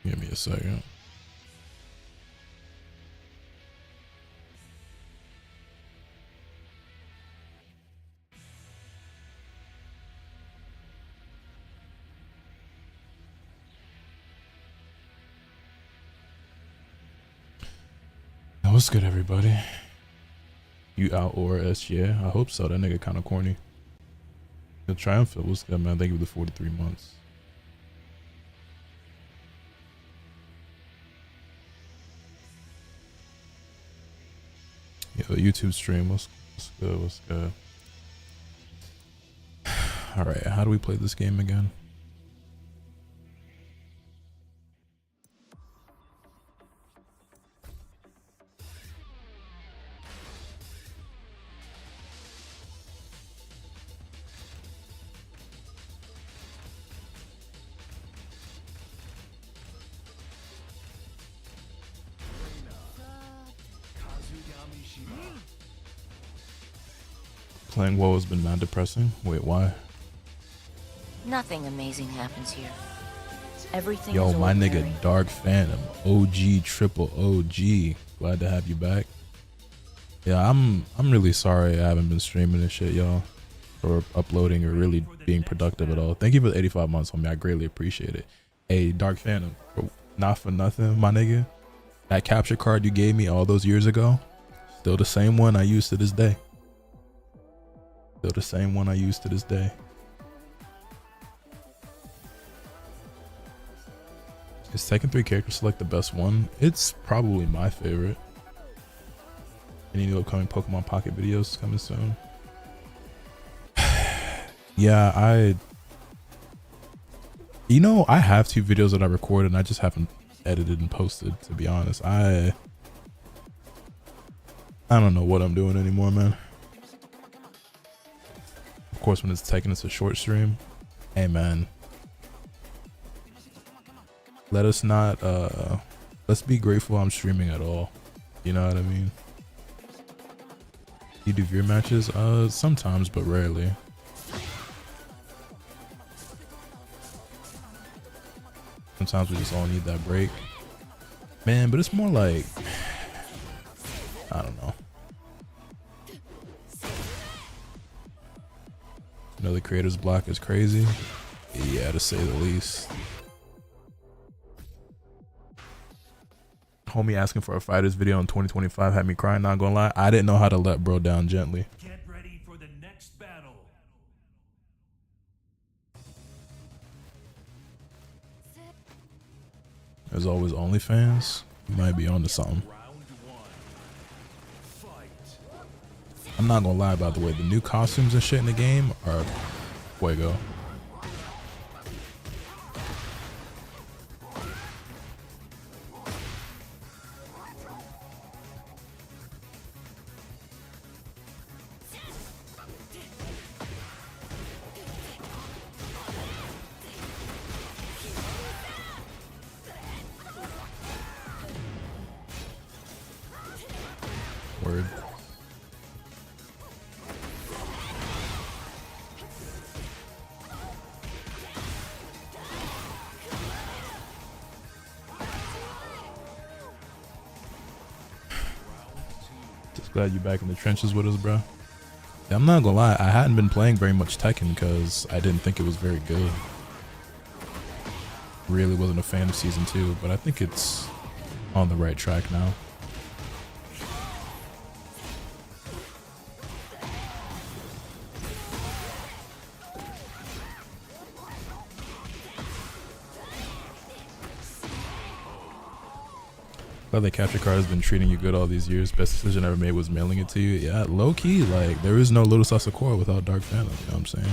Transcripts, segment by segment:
Give me a second. What's good, everybody? You out or SGA? I hope so. That nigga kind of corny. The Triumphant was good, man. Thank you for the 43 months. Yeah, the YouTube stream was good. What's good? All right, how do we play this game again? Playing WoW has been mad depressing. Wait, why? Nothing amazing happens here. Everything Yo, is my ordinary. nigga Dark Phantom, OG triple OG. Glad to have you back. Yeah, I'm really sorry I haven't been streaming this shit, y'all, or uploading or really being productive at all. Thank you for the 85 months, homie. I greatly appreciate it. Hey, Dark Phantom, not for nothing, my nigga. That capture card you gave me all those years ago, still the same one I use to this day. Still the same one I use to this day. Is Tekken 3 character select the best one? It's probably my favorite. Any new upcoming Pokemon Pocket videos coming soon? Yeah, I have 2 videos that I recorded and I just haven't edited and posted, to be honest. I don't know what I'm doing anymore, man. Of course, when it's Tekken, it's a short stream. Hey, man. Let's be grateful I'm streaming at all. You know what I mean? You do viewer matches? Sometimes, but rarely. Sometimes we just all need that break. Man, but it's more like, I don't know. You know, the creator's block is crazy. Yeah, to say the least. Homie asking for a fighters video in 2025 had me crying, not gonna lie. I didn't know how to let bro down gently. Get ready for the next battle. There's always OnlyFans. You might be onto something. I'm not gonna lie, by the way, the new costumes and shit in the game are fuego. Word. Just glad you're back in the trenches with us, bro. Yeah, I'm not gonna lie, I hadn't been playing very much Tekken because I didn't think it was very good. Really wasn't a fan of season 2, but I think it's on the right track now. Glad the capture card has been treating you good all these years. Best decision ever made was mailing it to you. Yeah, low key, like there is no Little Sasakura without Dark Phantom, you know what I'm saying?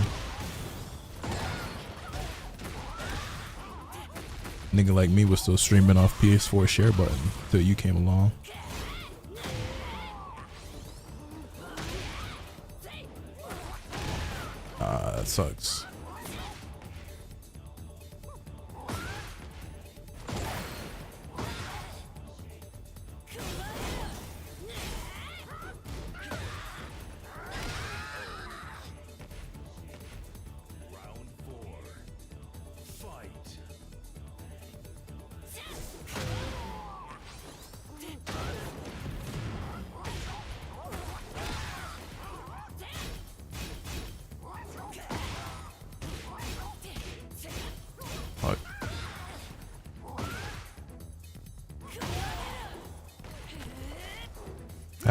Nigga like me was still streaming off PS4 share button till you came along. That sucks.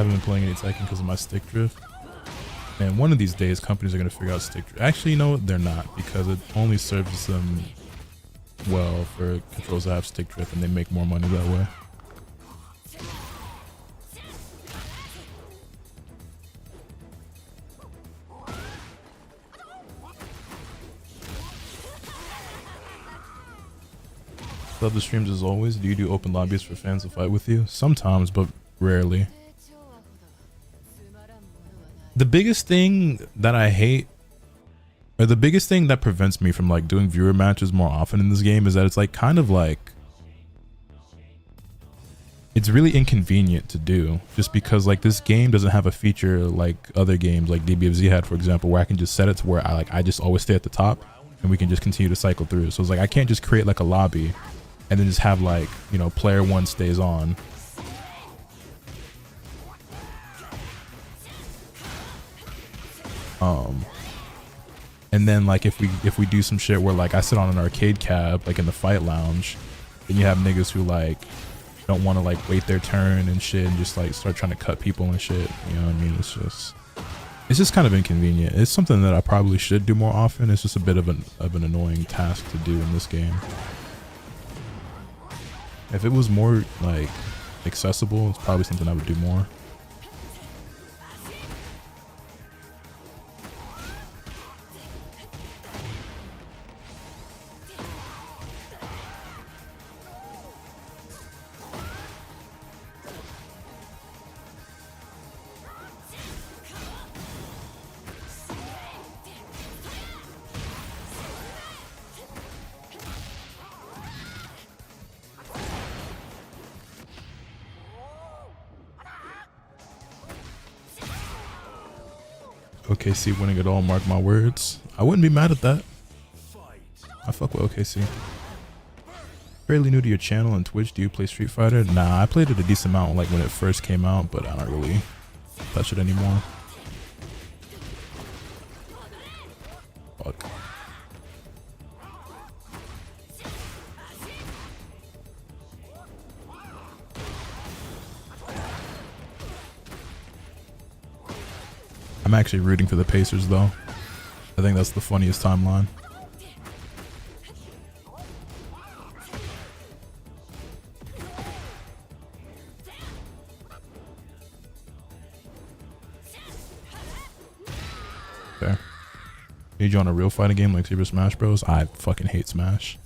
haven't been playing any Tekken because of my stick drift. And one of these days, companies are going to figure out stick drift. Actually, you know what? They're not, because it only serves them well for controls that have stick drift, and they make more money that way. Love the streams as always. Do you do open lobbies for fans to fight with you? Sometimes, but rarely. The biggest thing that I hate, or the biggest thing that prevents me from like doing viewer matches more often in this game, is that it's like kind of like, it's really inconvenient to do, just because like this game doesn't have a feature like other games like DBFZ had, for example, where I can just set it to where I just always stay at the top and we can just continue to cycle through. So it's like I can't just create like a lobby and then just have like, you know, player one stays on. And then like if we do some shit where like I sit on an arcade cab like in the fight lounge, then you have niggas who like don't want to like wait their turn and shit and just like start trying to cut people and shit. You know what I mean? It's just kind of inconvenient. It's something that I probably should do more often. It's just a bit of an annoying task to do in this game. If it was more like accessible, it's probably something I would do more. OKC winning it all, mark my words. I wouldn't be mad at that. I fuck with OKC. Fairly new to your channel and Twitch. Do you play Street Fighter? Nah, I played it a decent amount like when it first came out, but I don't really touch it anymore. Fuck. I'm actually rooting for the Pacers though. I think that's the funniest timeline. Fair. Need you on a real fighting game like Super Smash Bros? I fucking hate Smash.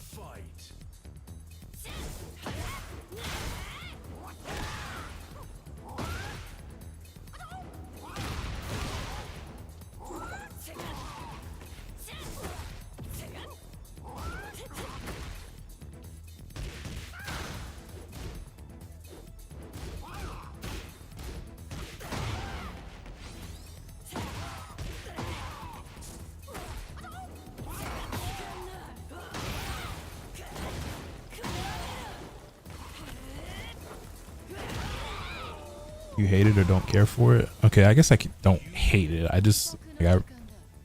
You hate it or don't care for it? Okay, I guess I don't hate it. I just like,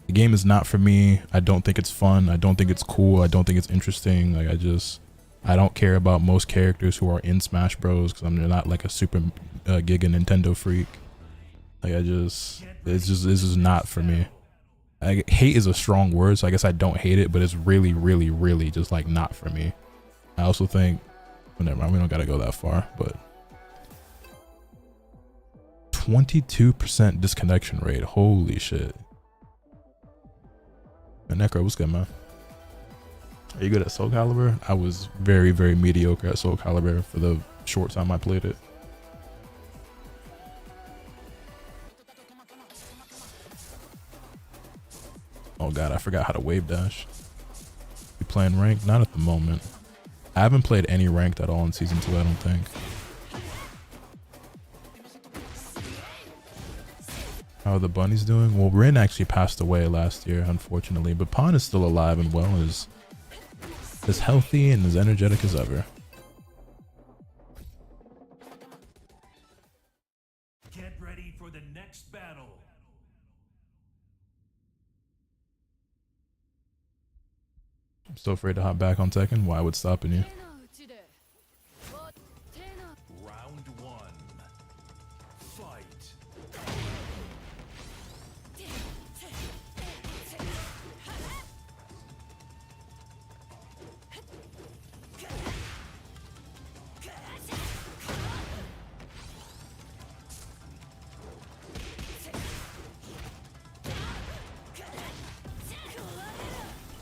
the game is not for me. I don't think it's fun. I don't think it's cool. I don't think it's interesting. Like I don't care about most characters who are in Smash Bros. Because I'm not like a super giga Nintendo freak. Like it's just not for me. Hate is a strong word, so I guess I don't hate it, but it's really, really, really just like not for me. I also think, well, never mind, we don't gotta go that far, but 22% disconnection rate. Holy shit. And Necro, what's good, man? Are you good at Soul Calibur? I was very, very mediocre at Soul Calibur for the short time I played it. Oh god, I forgot how to wave dash. You playing ranked? Not at the moment. I haven't played any ranked at all in season 2, I don't think. How are the bunnies doing? Well, Rin actually passed away last year, unfortunately, but Pawn is still alive and well, is as healthy and as energetic as ever. Get ready for the next battle. I'm still afraid to hop back on Tekken. Why would stopping you? Round 1. Fight.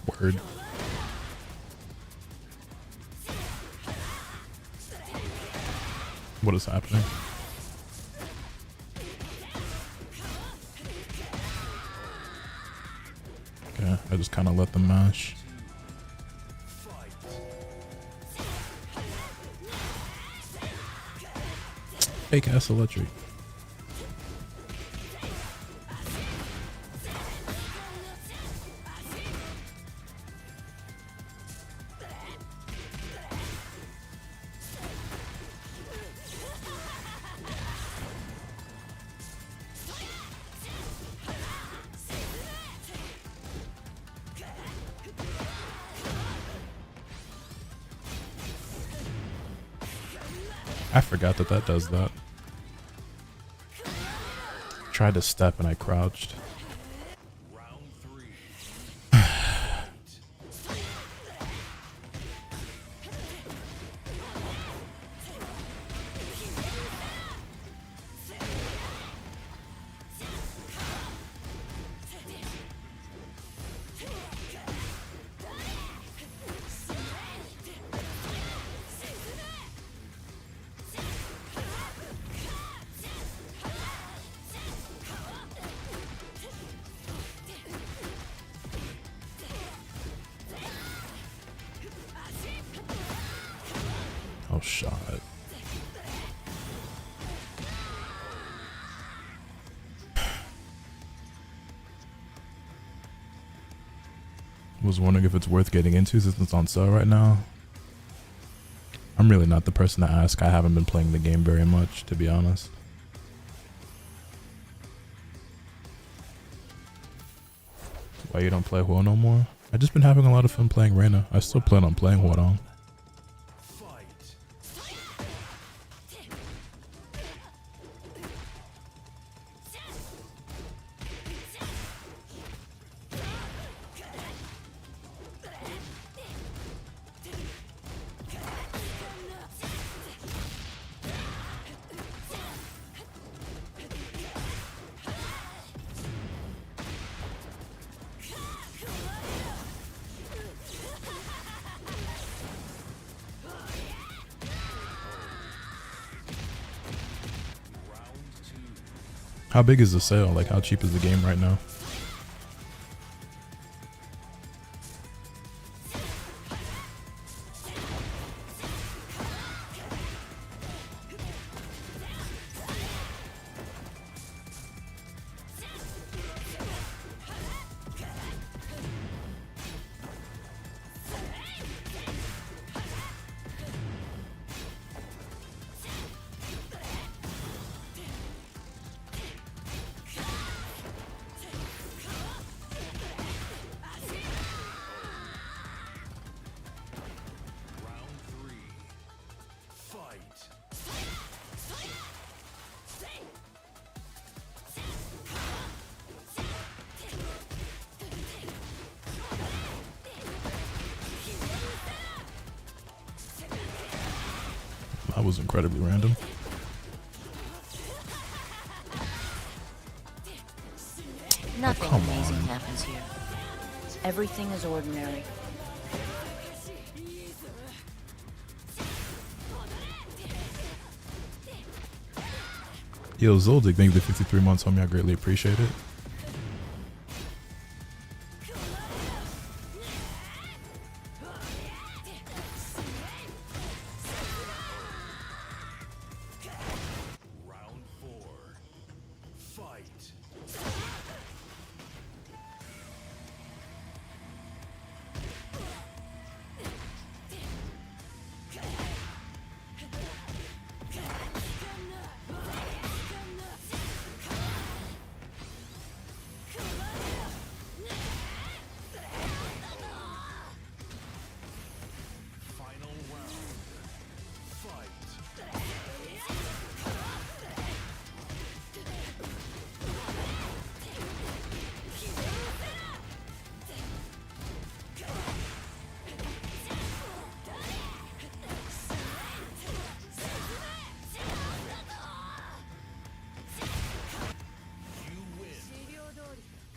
Word. What is happening? Okay, I just kind of let them mash. Fake ass electric. I forgot that that does that. Tried to step and I crouched. Round 3. Oh, shot. Was wondering if it's worth getting into since it's on sale right now. I'm really not the person to ask. I haven't been playing the game very much, to be honest. Why you don't play Huo no more? I've just been having a lot of fun playing Reina. I still plan on playing Huo. How big is the sale? Like, how cheap is the game right now? That was incredibly random. Nothing come amazing on. happens here. Everything is ordinary. Yo, Zoldyck, thank you for the 53 months, homie. I greatly appreciate it. Round 4. Fight. Final round. Fight.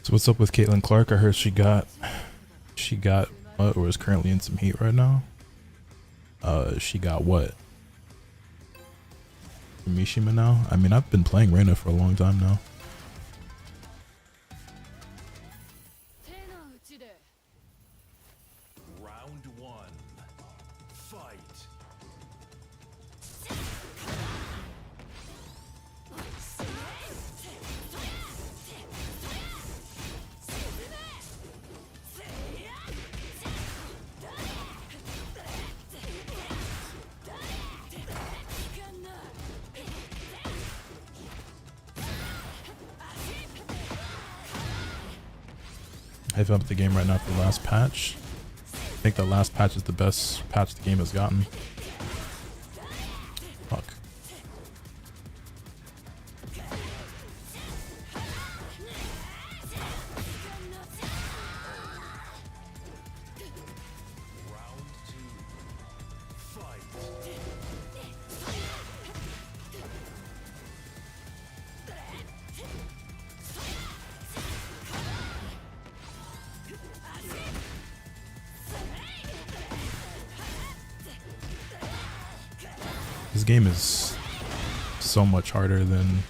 So what's up with Caitlin Clark? I heard she got She got what, or is currently in some heat right now. She got what? Mishima now? I mean, I've been playing Reina for a long time now. Round one. Fight. I've upped the game right now for the last patch. I think the last patch is the best patch the game has gotten. Fuck. Round two. Fight. This game is so much harder than,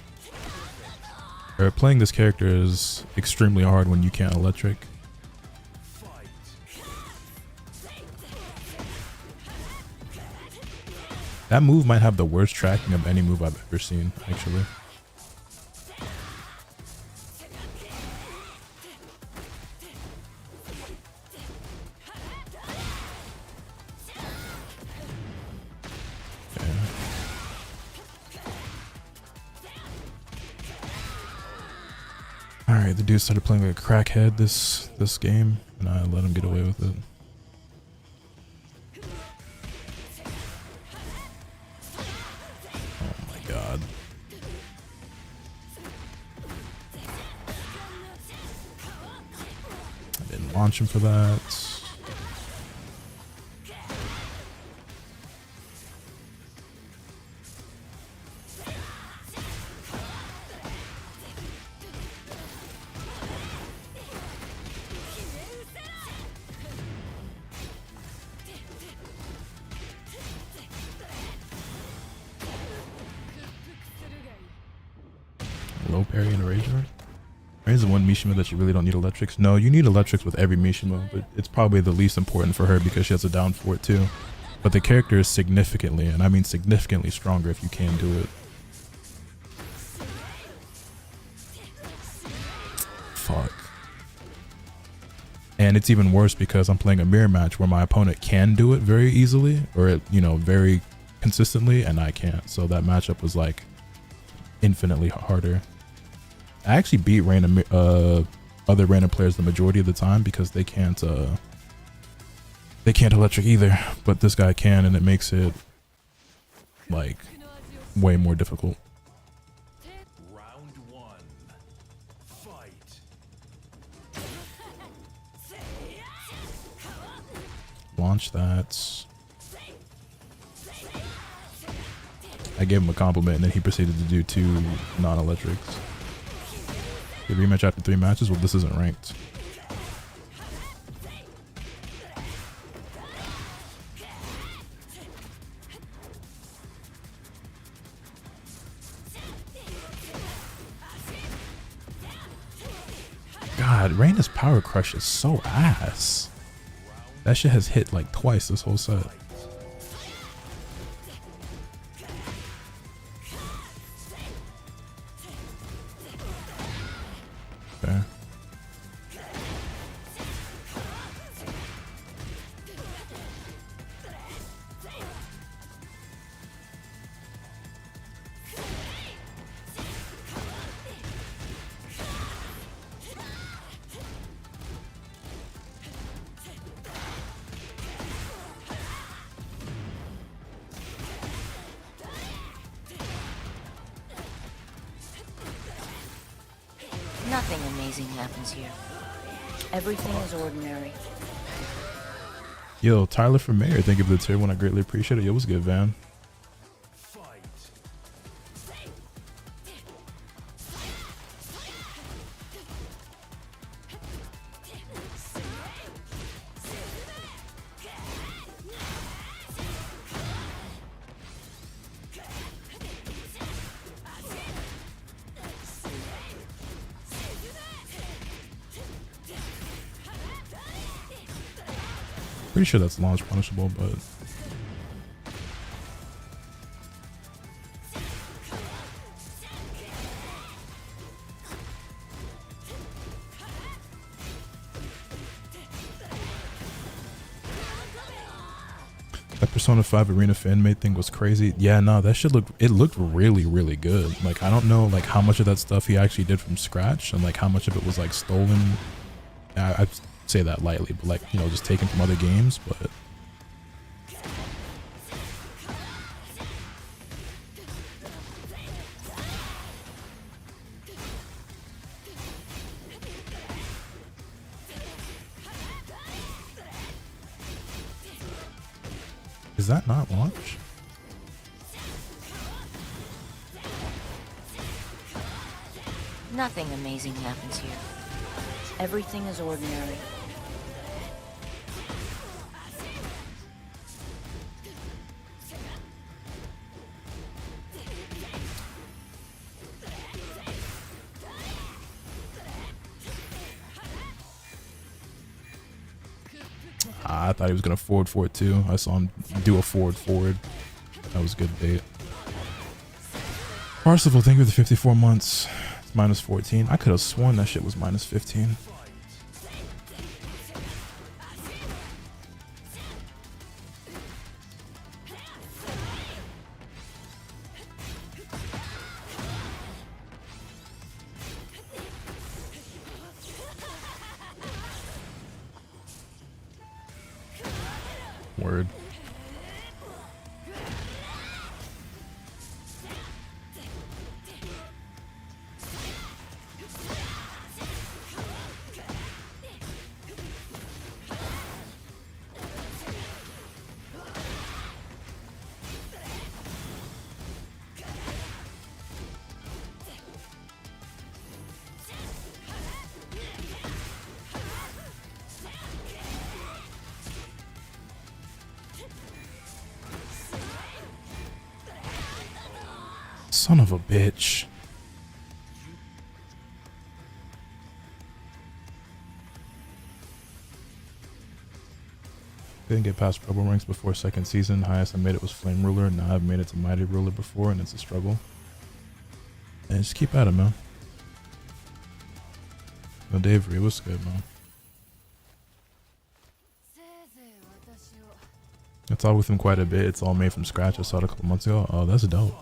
or playing this character is extremely hard when you can't electric. Fight. That move might have the worst tracking of any move I've ever seen, actually. Alright, the dude started playing like a crackhead this game, and I let him get away with it. Oh my god. I didn't launch him for that. Low parry and a rage art. There's the one Mishima that you really don't need electrics. No, you need electrics with every Mishima, but it's probably the least important for her because she has a down for it too. But the character is significantly, and I mean significantly stronger if you can do it. Fuck. And it's even worse because I'm playing a mirror match where my opponent can do it very easily, or you know, very consistently, and I can't. So that matchup was like infinitely harder. I actually beat random other random players the majority of the time because they can't electric either, but this guy can, and it makes it like way more difficult. Round one. Fight. Launch that. I gave him a compliment and then he proceeded to do 2 non-electrics. The rematch after 3 matches? Well, this isn't ranked. God, Reina's power crush is so ass. That shit has hit like twice this whole set. Okay. Nothing amazing happens here. Everything is ordinary. Yo, Tyler from Mayor, thank you for the tier 1. I greatly appreciate it. Yo, what's good, Van? Fight. Pretty sure that's launch punishable, but that Persona 5 Arena fan-made thing was crazy. Yeah, no, that shit looked really, really good. Like, I don't know like how much of that stuff he actually did from scratch and like how much of it was like stolen. I say that lightly, but like, you know, just taken from other games, but is that not launch? Nothing amazing happens here. Everything is ordinary. I thought he was gonna forward too. I saw him do a forward. That was good bait. Parsifal, thank you for the 54 months. It's minus 14. I could have sworn that shit was minus 15. Word. Son of a bitch. Didn't get past Rebel ranks before second season. Highest I made it was Flame Ruler. Now I've made it to Mighty Ruler before, and it's a struggle. And just keep at it, man. No, Dave, what's good, man? I talked with him quite a bit. It's all made from scratch. I saw it a couple months ago. Oh, that's dope.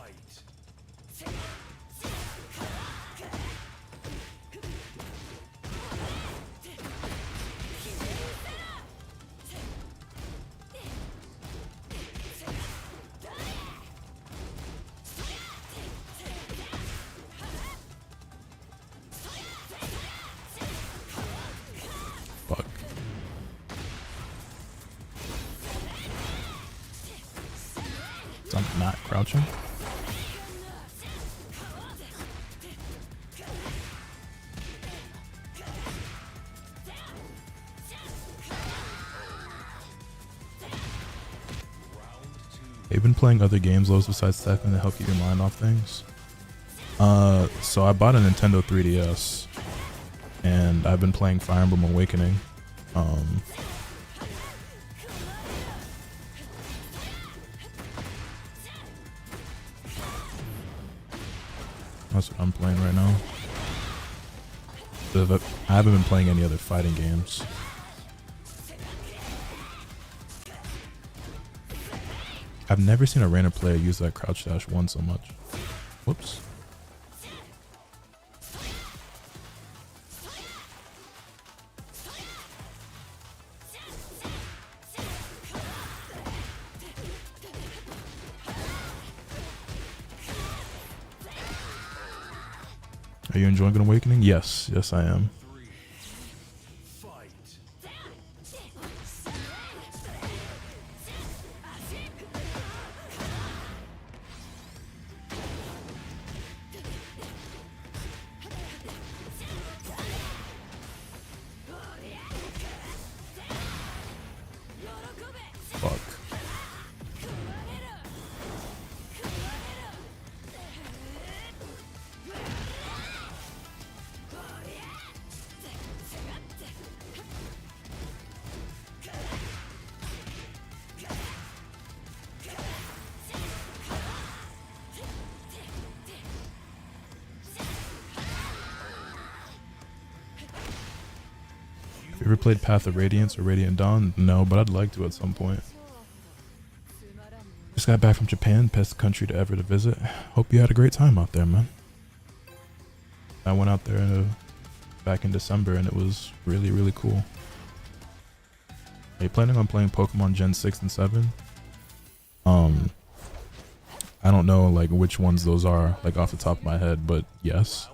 Fuck. I'm not crouching. You've been playing other games, Lowe's, besides Tekken to help keep your mind off things? So I bought a Nintendo 3DS, and I've been playing Fire Emblem Awakening. That's what I'm playing right now. I haven't been playing any other fighting games. I've never seen a random player use that crouch dash one so much. Whoops. Are you enjoying Awakening? Yes, yes I am. Fuck. You ever played Path of Radiance or Radiant Dawn? No, but I'd like to at some point. Just got back from Japan, best country to ever to visit. Hope you had a great time out there, man. I went out there back in December and it was really, really cool. Are you planning on playing Pokemon Gen 6 and 7? I don't know like which ones those are like off the top of my head, but yes.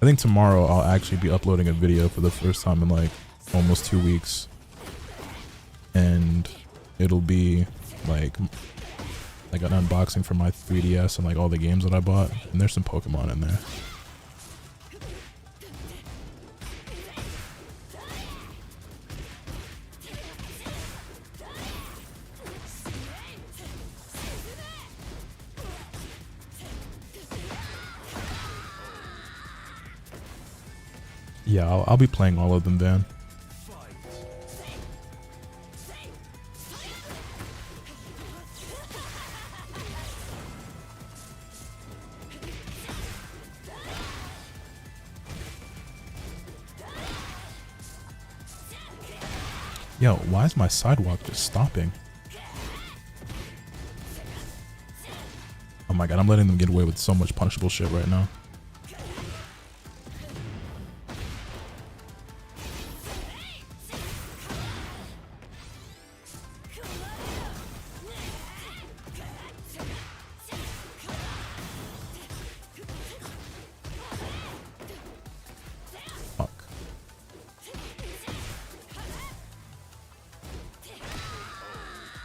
I think tomorrow I'll actually be uploading a video for the first time in like almost 2 weeks. And it'll be like an unboxing for my 3DS and like all the games that I bought. And there's some Pokemon in there. Yeah, I'll be playing all of them, Van. Yo, why is my sidewalk just stopping? Oh my god, I'm letting them get away with so much punishable shit right now.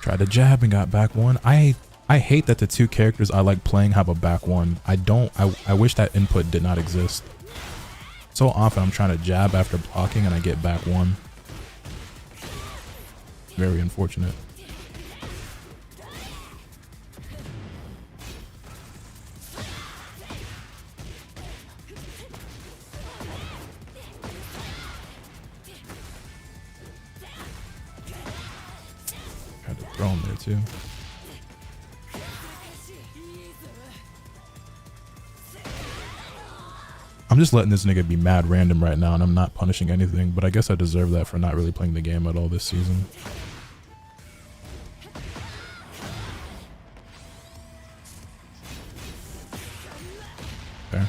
Tried to jab and got back one. I hate that the two characters I like playing have a back one. I wish that input did not exist. So often I'm trying to jab after blocking and I get back one. Very unfortunate. Tried to throw him there too. I'm just letting this nigga be mad random right now and I'm not punishing anything, but I guess I deserve that for not really playing the game at all this season. Okay.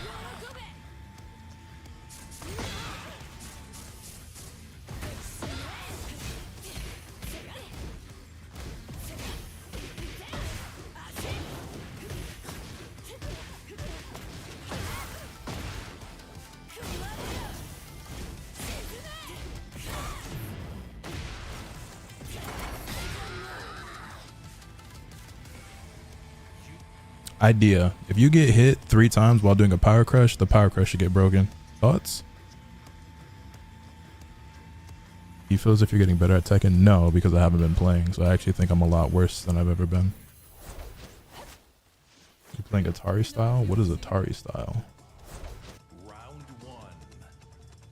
Idea. If you get hit 3 times while doing a power crush, the power crush should get broken. Thoughts? You feel as if you're getting better at Tekken? No, because I haven't been playing, so I actually think I'm a lot worse than I've ever been. You playing Atari style? What is Atari style? Round 1.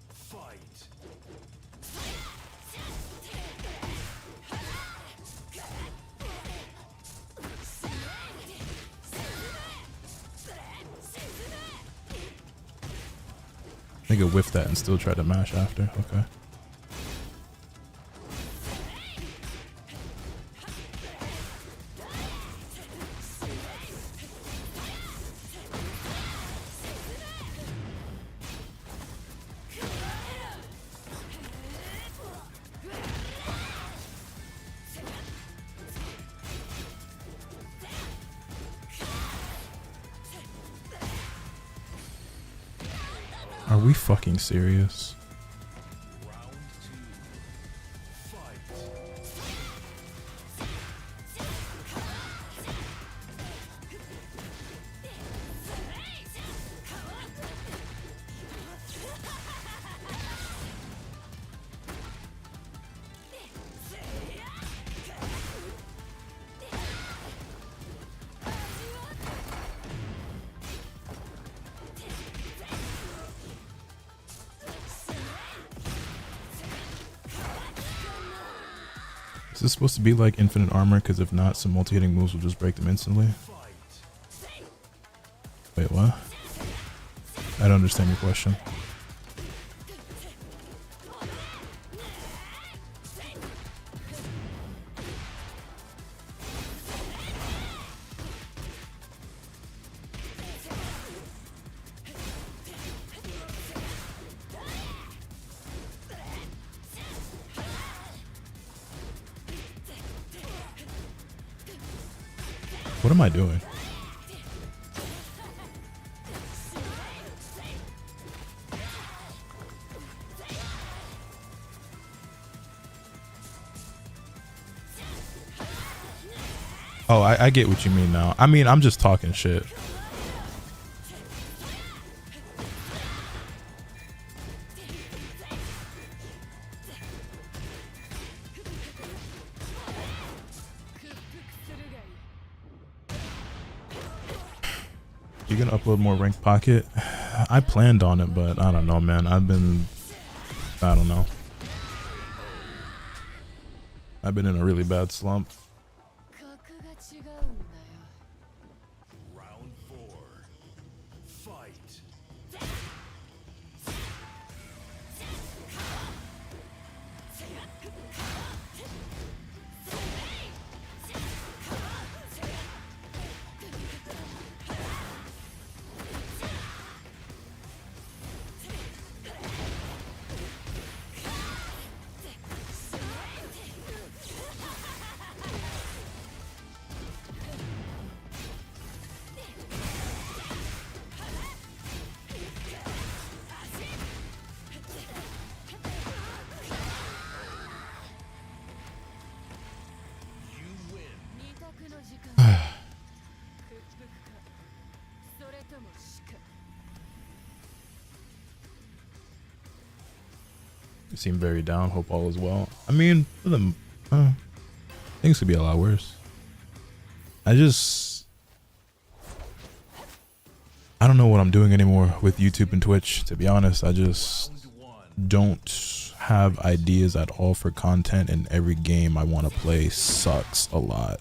Fight. Nigga whiffed that and still tried to mash after. Okay. Are we fucking serious? Round 2. Fight. Is this supposed to be like infinite armor? Because if not, some multi-hitting moves will just break them instantly. Wait, what? I don't understand your question. What am I doing? Oh, I get what you mean now. I mean, I'm just talking shit. You gonna upload more ranked pocket? I planned on it, but I don't know, man. I don't know. I've been in a really bad slump. Round 4. Fight. You seem very down. Hope all is well. I mean, for them, things could be a lot worse. I don't know what I'm doing anymore with YouTube and Twitch. To be honest, I just don't have ideas at all for content, and every game I want to play sucks a lot.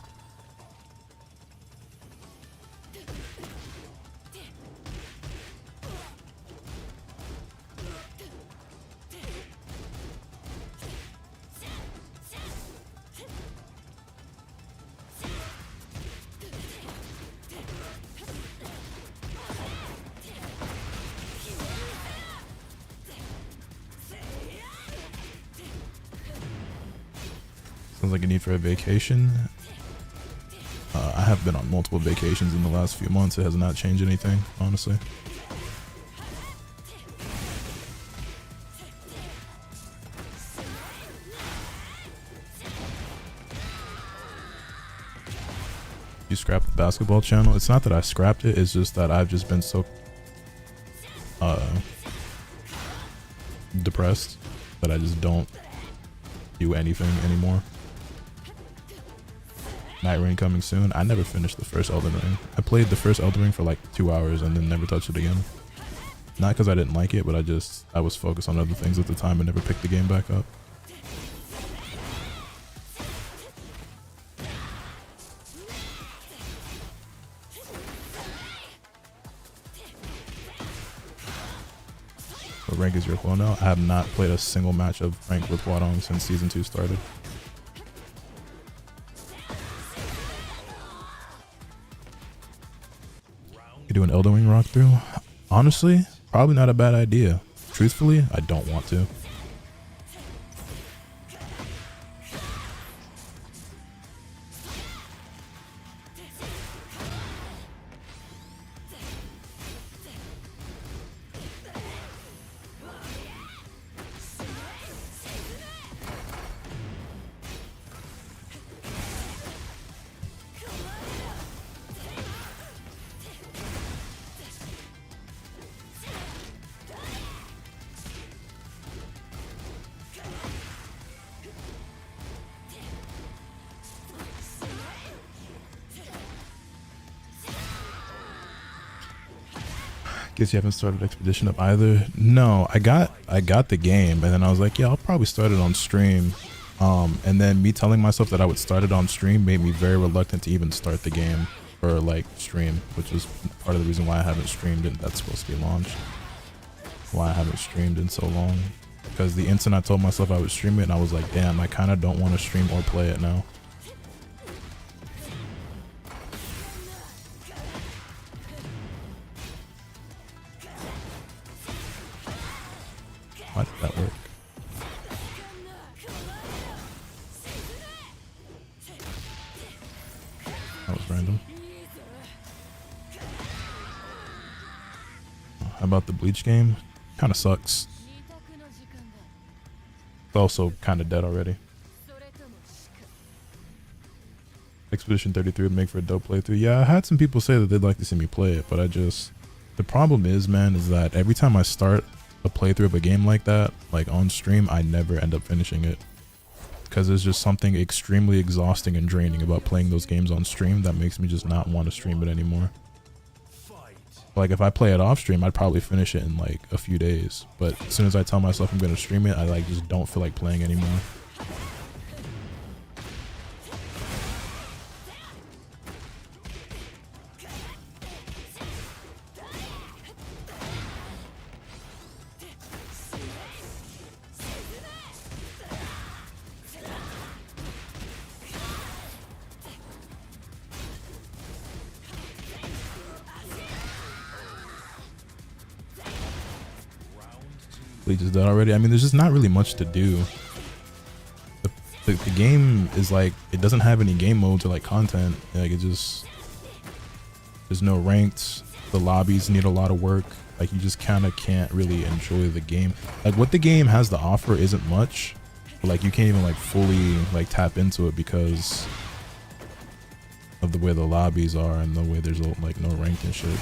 Sounds like a need for a vacation. I have been on multiple vacations in the last few months. It has not changed anything, honestly. You scrapped the basketball channel? It's not that I scrapped it, it's just that I've just been so depressed that I just don't do anything anymore. Night Rain coming soon. I never finished the first Elden Ring. I played the first Elden Ring for like 2 hours and then never touched it again. Not because I didn't like it, but I was focused on other things at the time and never picked the game back up. What rank is your Huo now? I have not played a single match of rank with Huadong since season 2 started. You do an Elden Ring rock through? Honestly, probably not a bad idea. Truthfully, I don't want to. Guess you haven't started Expedition up either. No, I got the game and then I was like, yeah, I'll probably start it on stream. And then me telling myself that I would start it on stream made me very reluctant to even start the game or like stream, which is part of the reason why I haven't streamed it. That's supposed to be launched. why I haven't streamed in so long. Because the instant I told myself I would stream it, and I was like, damn, I kind of don't want to stream or play it now. Why did that work? That was random. How about the Bleach game? Kind of sucks. It's also kind of dead already. Expedition 33 would make for a dope playthrough. Yeah, I had some people say that they'd like to see me play it, but the problem is, man, is that every time I start a playthrough of a game like that, like on stream, I never end up finishing it. Because there's just something extremely exhausting and draining about playing those games on stream that makes me just not want to stream it anymore. Like if I play it off stream, I'd probably finish it in like a few days. But as soon as I tell myself I'm going to stream it, I like just don't feel like playing anymore. Bleach is dead already. I mean, there's just not really much to do. The game is like, it doesn't have any game modes or like content. Like it just, there's no ranked. The lobbies need a lot of work. Like you just kind of can't really enjoy the game. Like what the game has to offer isn't much. But like you can't even like fully like tap into it because of the way the lobbies are and the way there's like no ranked and shit.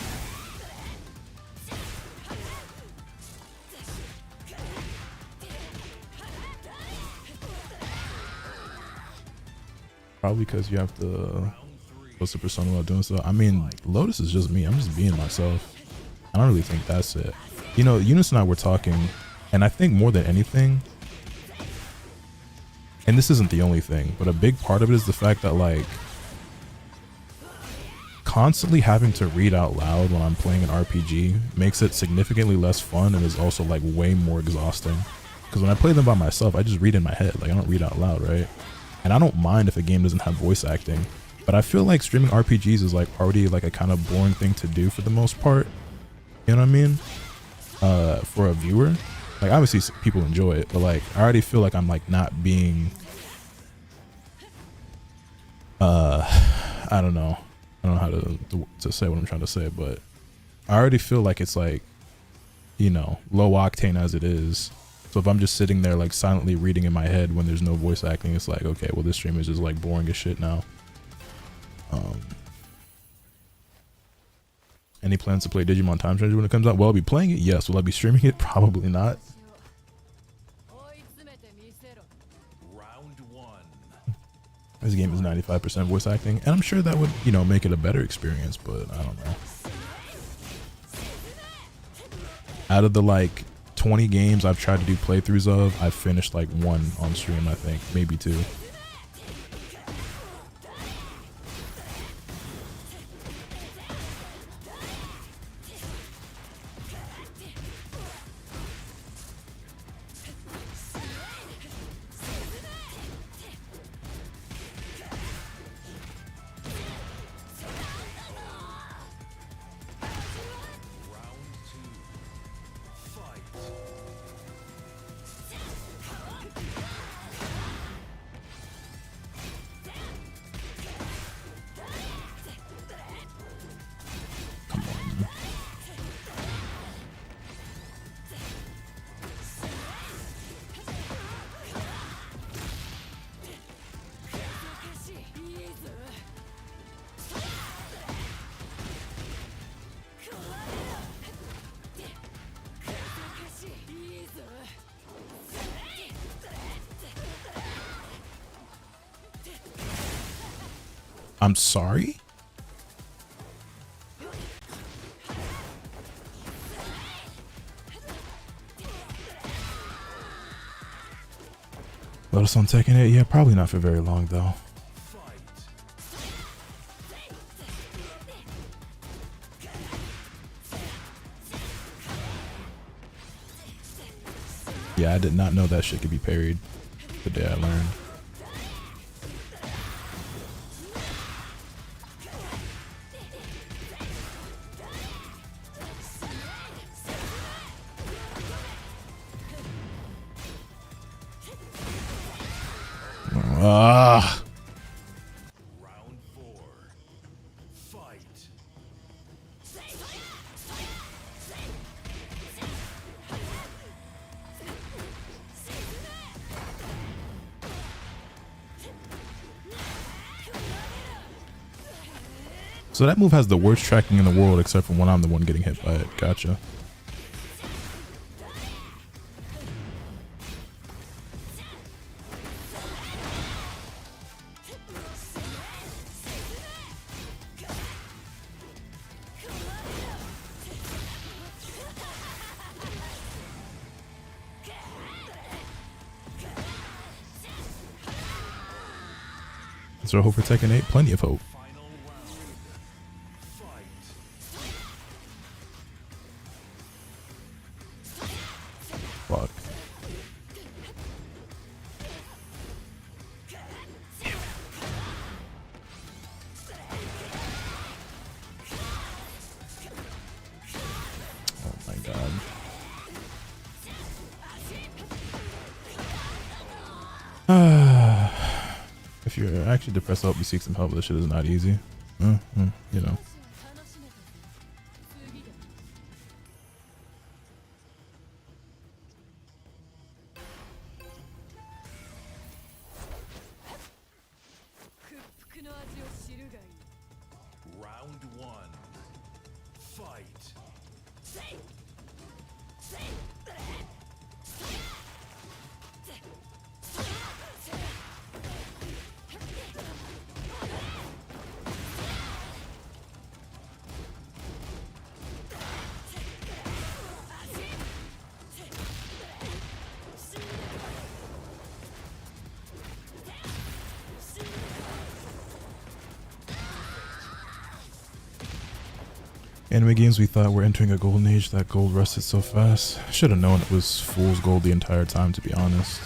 Probably because you have to post a persona while doing so. I mean, Lotus is just me. I'm just being myself. I don't really think that's it. You know, Eunice and I were talking, and I think more than anything, and this isn't the only thing, but a big part of it is the fact that like constantly having to read out loud when I'm playing an RPG makes it significantly less fun and is also like way more exhausting. Because when I play them by myself, I just read in my head. Like I don't read out loud, right? And I don't mind if a game doesn't have voice acting, but I feel like streaming RPGs is like already like a kind of boring thing to do for the most part. You know what I mean? For a viewer, like obviously people enjoy it, but like I already feel like I'm like not being, I don't know how to say what I'm trying to say, but I already feel like it's like, you know, low octane as it is. So if I'm just sitting there like silently reading in my head when there's no voice acting, it's like, okay, well this stream is just like boring as shit now. Any plans to play Digimon Time Stranger when it comes out? Will I be playing it? Yes. Will I be streaming it? Probably not. Round one. This game is 95% voice acting, and I'm sure that would, you know, make it a better experience, but I don't know. Out of the like 20 games I've tried to do playthroughs of, I've finished like one on stream, I think, maybe two. I'm sorry? Lotus on Tekken 8? Yeah, probably not for very long though. Yeah, I did not know that shit could be parried the day I learned. Ah. Round 4. Fight. So that move has the worst tracking in the world except for when I'm the one getting hit by it. Gotcha. Is there hope for Tekken 8? Plenty of hope. Final round. Fight. Fuck. Oh my god. If you're actually depressed, I hope you seek some help. This shit is not easy. You know. Round 1. Fight. Anime games we thought were entering a golden age, that gold rusted so fast. Should have known it was fool's gold the entire time, to be honest.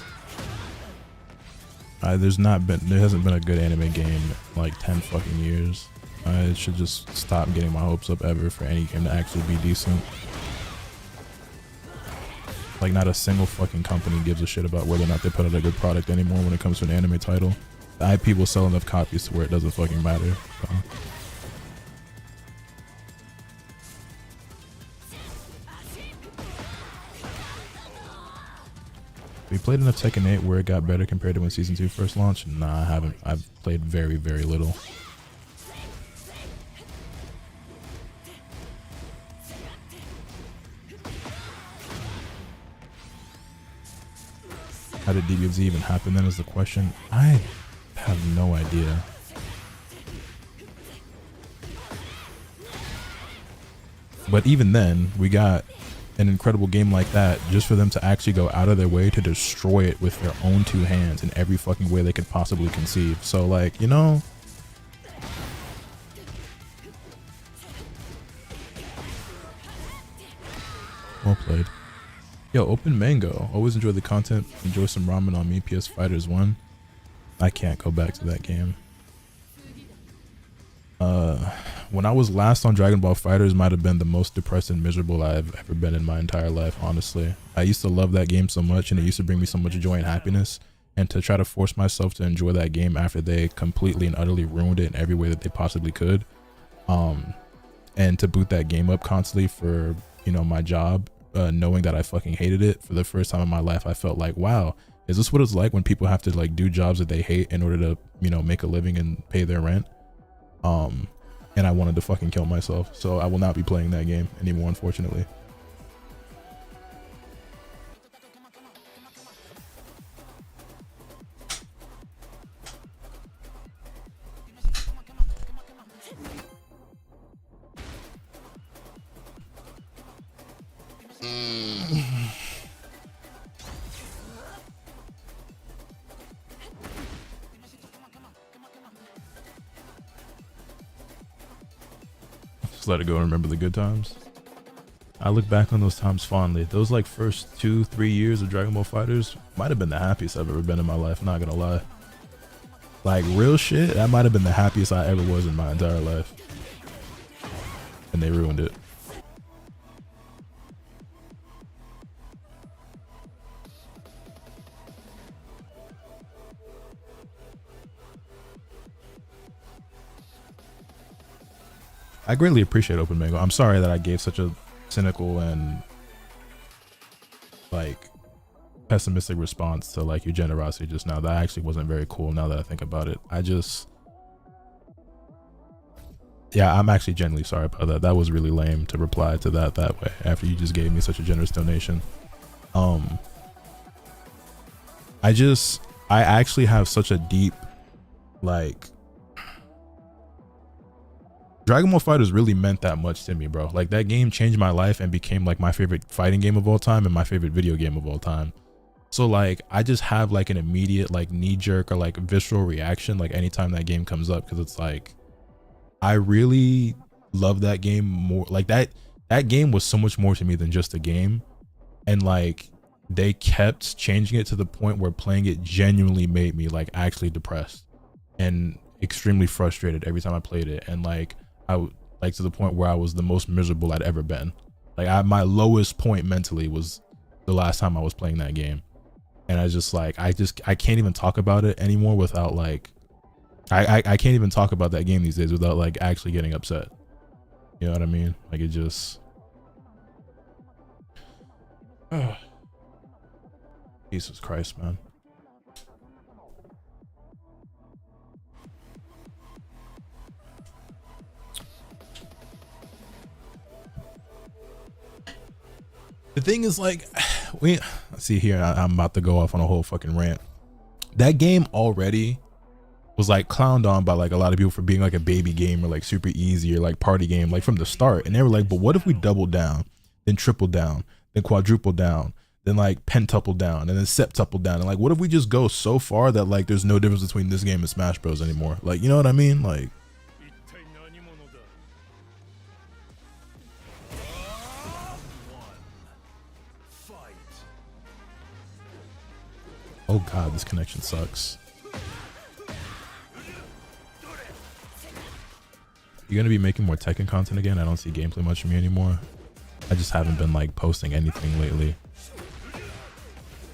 There hasn't been a good anime game in like 10 fucking years. I should just stop getting my hopes up ever for any game to actually be decent. Like, not a single fucking company gives a shit about whether or not they put out a good product anymore when it comes to an anime title. The IP will sell enough copies to where it doesn't fucking matter. So. We played enough Tekken 8 where it got better compared to when Season 2 first launched? Nah, I haven't. I've played very, very little. How did DBFZ even happen then is the question. I have no idea. But even then, we got an incredible game like that just for them to actually go out of their way to destroy it with their own two hands in every fucking way they could possibly conceive. So, like, you know, well played. Yo, Open Mango, always enjoy the content. Enjoy some ramen on me. PS Fighters 1. I can't go back to that game. When I was last on Dragon Ball Fighters might have been the most depressed and miserable I've ever been in my entire life, honestly. I used to love that game so much and it used to bring me so much joy and happiness, and to try to force myself to enjoy that game after they completely and utterly ruined it in every way that they possibly could, and to boot that game up constantly for, you know, my job, knowing that I fucking hated it, for the first time in my life I felt like, wow, is this what it's like when people have to like do jobs that they hate in order to, you know, make a living and pay their rent? And I wanted to fucking kill myself, so I will not be playing that game anymore, unfortunately. Just let it go and remember the good times. I look back on those times fondly. Those like first 2-3 years of Dragon Ball Fighters might have been the happiest I've ever been in my life. I'm not gonna lie. Like real shit, that might have been the happiest I ever was in my entire life. And they ruined it. I greatly appreciate Open Mango. I'm sorry that I gave such a cynical and like pessimistic response to like your generosity just now. That actually wasn't very cool now that I think about it. Yeah, I'm actually genuinely sorry about that. That was really lame to reply to that way after you just gave me such a generous donation. I actually have such a deep like Dragon Ball FighterZ really meant that much to me, bro. Like that game changed my life and became like my favorite fighting game of all time and my favorite video game of all time. So like I just have like an immediate like knee jerk or like visceral reaction like anytime that game comes up, because it's like I really love that game more. Like that game was so much more to me than just a game, and like they kept changing it to the point where playing it genuinely made me like actually depressed and extremely frustrated every time I played it. And like I would like to the point where I was the most miserable I'd ever been. Like my lowest point mentally was the last time I was playing that game. And I just like I can't even talk about it anymore without like I can't even talk about that game these days without like actually getting upset. You know what I mean? Like it just Jesus Christ, man. The thing is, like, see here, I'm about to go off on a whole fucking rant. That game already was like clowned on by like a lot of people for being like a baby game or like super easy or like party game, like from the start. And they were like, but what if we double down, then triple down, then quadruple down, then like pentuple down, and then septuple down? And like, what if we just go so far that like there's no difference between this game and Smash Bros anymore? Like, you know what I mean? Like, oh god, this connection sucks. You're gonna be making more Tekken content again? I don't see gameplay much from you anymore. I just haven't been like posting anything lately.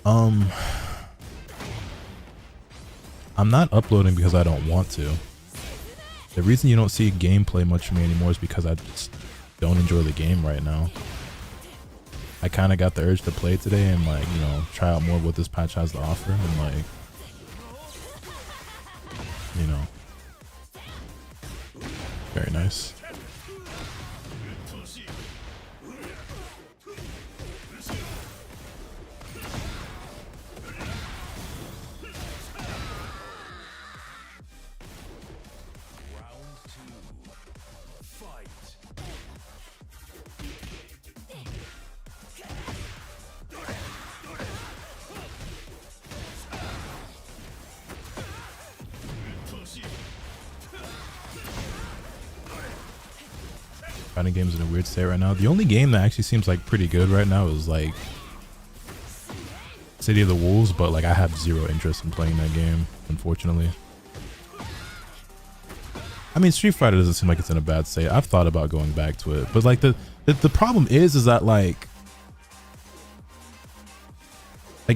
I'm not uploading because I don't want to. The reason you don't see gameplay much from me anymore is because I just don't enjoy the game right now. I kind of got the urge to play today and like, you know, try out more of what this patch has to offer, and like, you know, very nice. Fighting games in a weird state right now. The only game that actually seems like pretty good right now is like City of the Wolves, but like I have zero interest in playing that game, unfortunately. I mean, Street Fighter doesn't seem like it's in a bad state. I've thought about going back to it, but like the problem is that like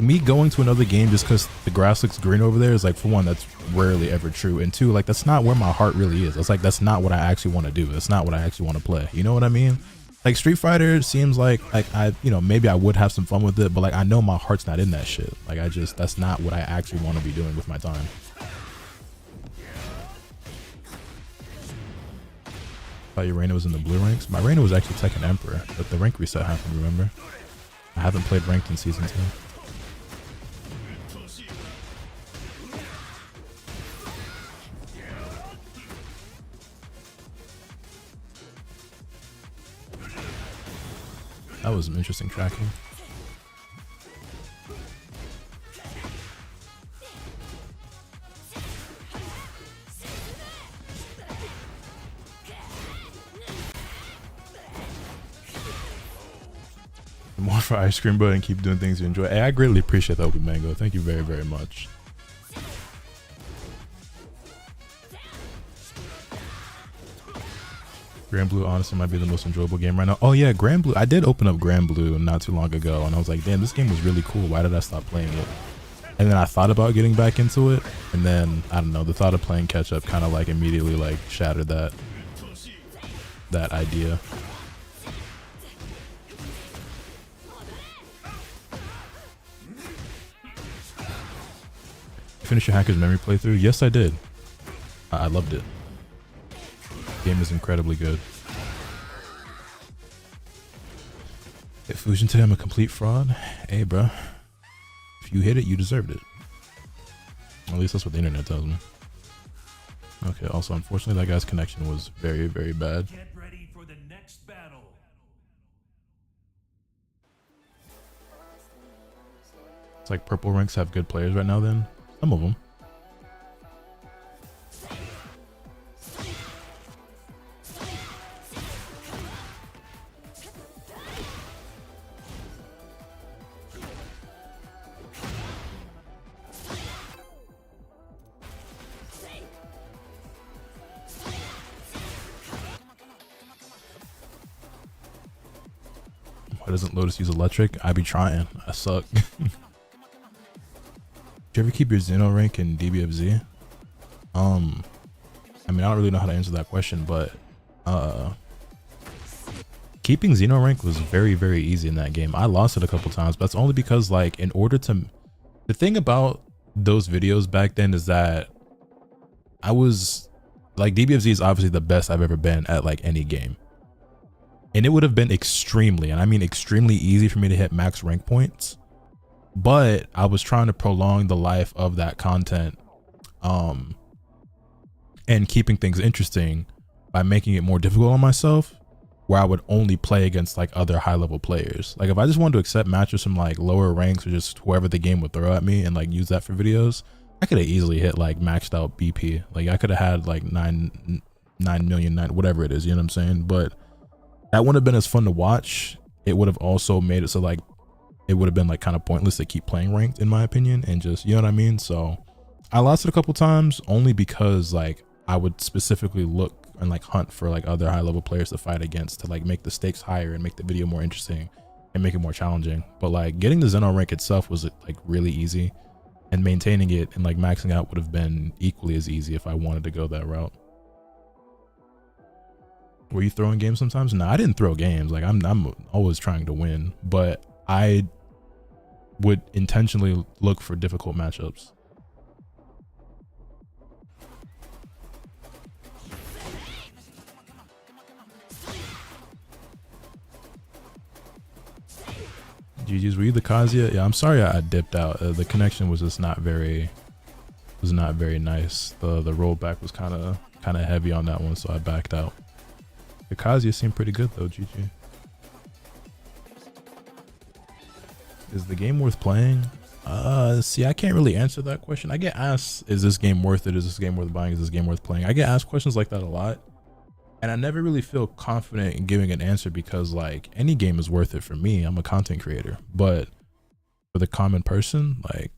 me going to another game just because the grass looks green over there is like, for one, that's rarely ever true, and two, like that's not where my heart really is. It's like that's not what I actually want to do. That's not what I actually want to play. You know what I mean? Like Street Fighter seems like I, you know, maybe I would have some fun with it, but like I know my heart's not in that shit. Like that's not what I actually want to be doing with my time. Thought your Reina was in the blue ranks. My Reina was actually Tekken Emperor, but the rank reset happened, remember? I haven't played ranked in season 2. That was some interesting tracking. for ice cream, bud, and keep doing things you enjoy. Hey, I greatly appreciate that, Open Mango. Thank you very, very much. Grand Blue honestly might be the most enjoyable game right now. Oh yeah, Grand Blue. I did open up Grand Blue not too long ago, and I was like, damn, this game was really cool. Why did I stop playing it? And then I thought about getting back into it, and then I don't know, the thought of playing catch up kind of like immediately like shattered that idea. Finish your Hacker's Memory playthrough? Yes, I did. I loved it. Game is incredibly good. If Fusion today I'm a complete fraud, hey bro, if you hit it, you deserved it. At least that's what the internet tells me. Okay, also unfortunately that guy's connection was very, very bad. Get ready for the next battle. It's like purple ranks have good players right now then. Some of them. Why doesn't Lotus use electric? I be trying. I suck. Do you ever keep your Xeno rank in DBFZ? I mean, I don't really know how to answer that question, but keeping Xeno rank was very, very easy in that game. I lost it a couple times, but that's only because like in order to, the thing about those videos back then is that I was like, DBFZ is obviously the best I've ever been at like any game. And it would have been extremely, and I mean extremely easy for me to hit max rank points. But I was trying to prolong the life of that content and keeping things interesting by making it more difficult on myself, where I would only play against like other high level players. Like if I just wanted to accept matches from like lower ranks or just whoever the game would throw at me and like use that for videos, I could have easily hit like maxed out BP. Like I could have had like 9 million, whatever it is, you know what I'm saying? But that wouldn't have been as fun to watch. It would have also made it so like it would have been like kind of pointless to keep playing ranked in my opinion, and just, you know what I mean? So I lost it a couple times only because like I would specifically look and like hunt for like other high level players to fight against to like make the stakes higher and make the video more interesting and make it more challenging. But like getting the Xeno rank itself was like really easy, and maintaining it and like maxing out would have been equally as easy if I wanted to go that route. Were you throwing games sometimes? No, I didn't throw games. Like I'm always trying to win, but I would intentionally look for difficult matchups. GG's, were you the Kazuya? Yeah, I'm sorry I dipped out. The connection was just not very nice. The rollback was kind of heavy on that one, so I backed out. The Kazuya seemed pretty good though, GG. Is the game worth playing? See, I can't really answer that question. I get asked, is this game worth it? Is this game worth buying? Is this game worth playing? I get asked questions like that a lot, and I never really feel confident in giving an answer because like any game is worth it for me. I'm a content creator, but for the common person, like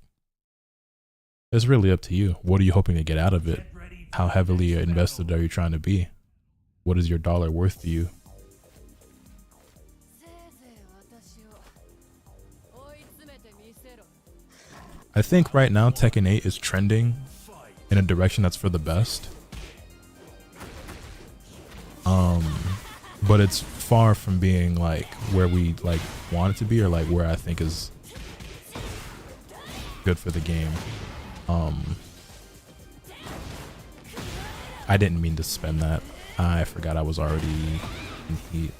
it's really up to you. What are you hoping to get out of it? How heavily invested are you trying to be? What is your dollar worth to you? I think right now Tekken 8 is trending in a direction that's for the best. But it's far from being like where we like want it to be, or like where I think is good for the game. I didn't mean to spend that. I forgot I was already in heat.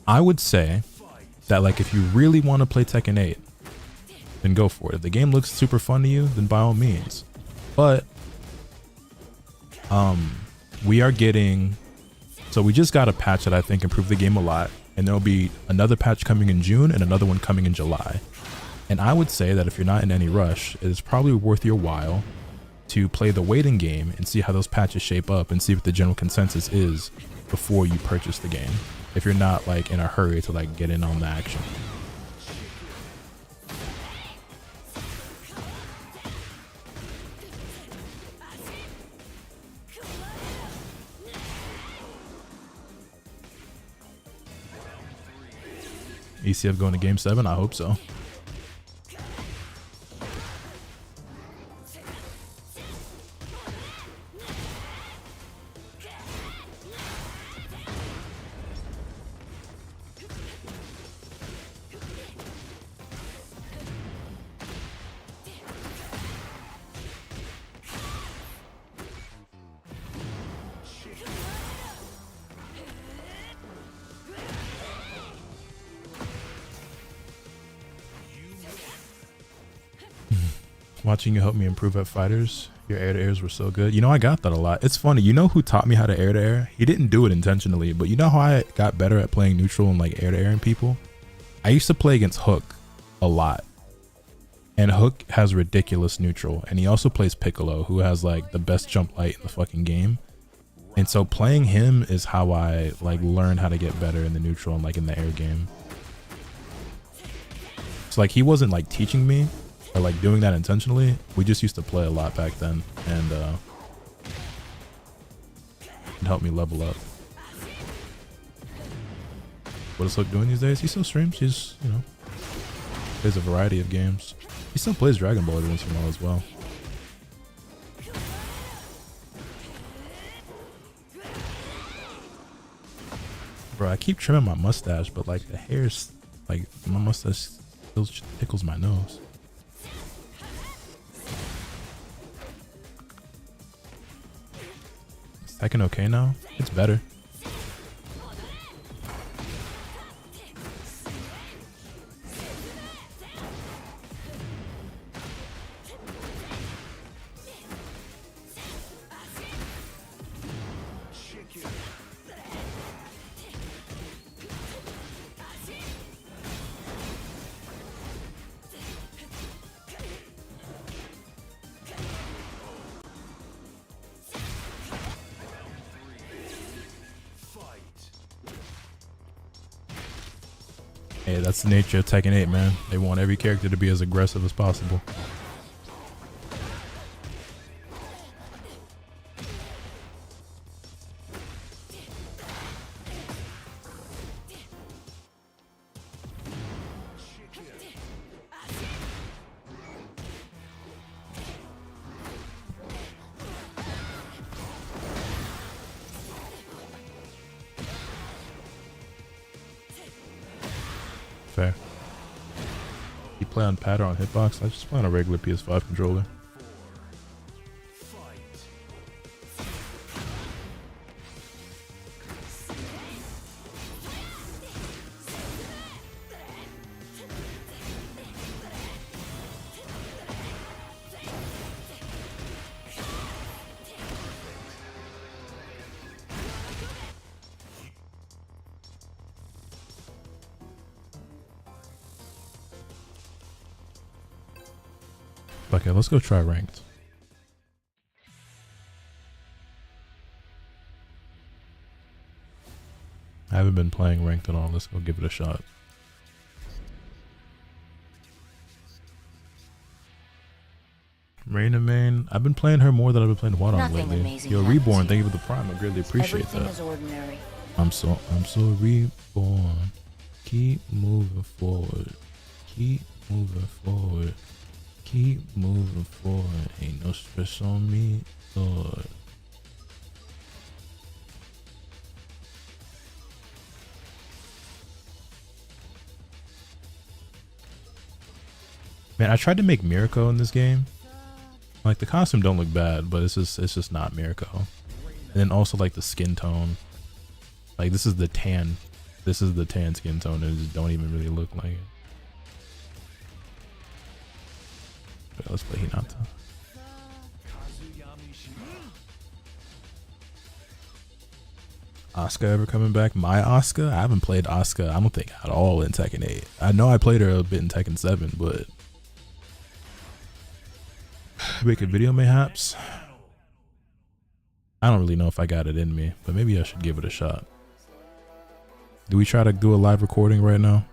I would say that like if you really want to play Tekken 8, then go for it. If the game looks super fun to you, then by all means. But we are getting, so we just got a patch that I think improved the game a lot, and there'll be another patch coming in June and another one coming in July. And I would say that if you're not in any rush, it is probably worth your while to play the waiting game and see how those patches shape up and see what the general consensus is before you purchase the game, if you're not like in a hurry to like get in on the action. ECF going to game 7? I hope so. Watching you help me improve at fighters. Your air to airs were so good. You know, I got that a lot. It's funny. You know who taught me how to air to air? He didn't do it intentionally, but you know how I got better at playing neutral and like air to airing people? I used to play against Hook a lot. And Hook has ridiculous neutral. And he also plays Piccolo, who has like the best jump light in the fucking game. And so playing him is how I like learn how to get better in the neutral and like in the air game. So like he wasn't like teaching me or like doing that intentionally. We just used to play a lot back then, and it helped me level up. What is Hook doing these days? He still streams. He's, you know, plays a variety of games. He still plays Dragon Ball every once in a while as well. Bro, I keep trimming my mustache, but like the hair's like my mustache still tickles my nose. Is Tekken okay now? It's better. Hey, that's the nature of Tekken 8, man. They want every character to be as aggressive as possible. Fair. You play on pad or on hitbox? I just play on a regular PS5 controller. Okay, let's go try ranked. I haven't been playing ranked at all. Let's go give it a shot. Raina main. I've been playing her more than I've been playing Wadon lately. Yo, Reborn, thank you for the prime. I greatly appreciate Everything that. is ordinary. I'm so reborn. Keep moving forward. Keep moving forward. Keep moving forward. Ain't no stress on me, Lord. Man, I tried to make Mirko in this game. Like the costume don't look bad, but it's just not Mirko. And then also like the skin tone. Like this is the tan. This is the tan skin tone, and it just don't even really look like it. But let's play Hinata. Asuka ever coming back? My Asuka? I haven't played Asuka, I don't think, at all in Tekken 8. I know I played her a bit in Tekken 7, but make a video mayhaps? I don't really know if I got it in me, but maybe I should give it a shot. Do we try to do a live recording right now?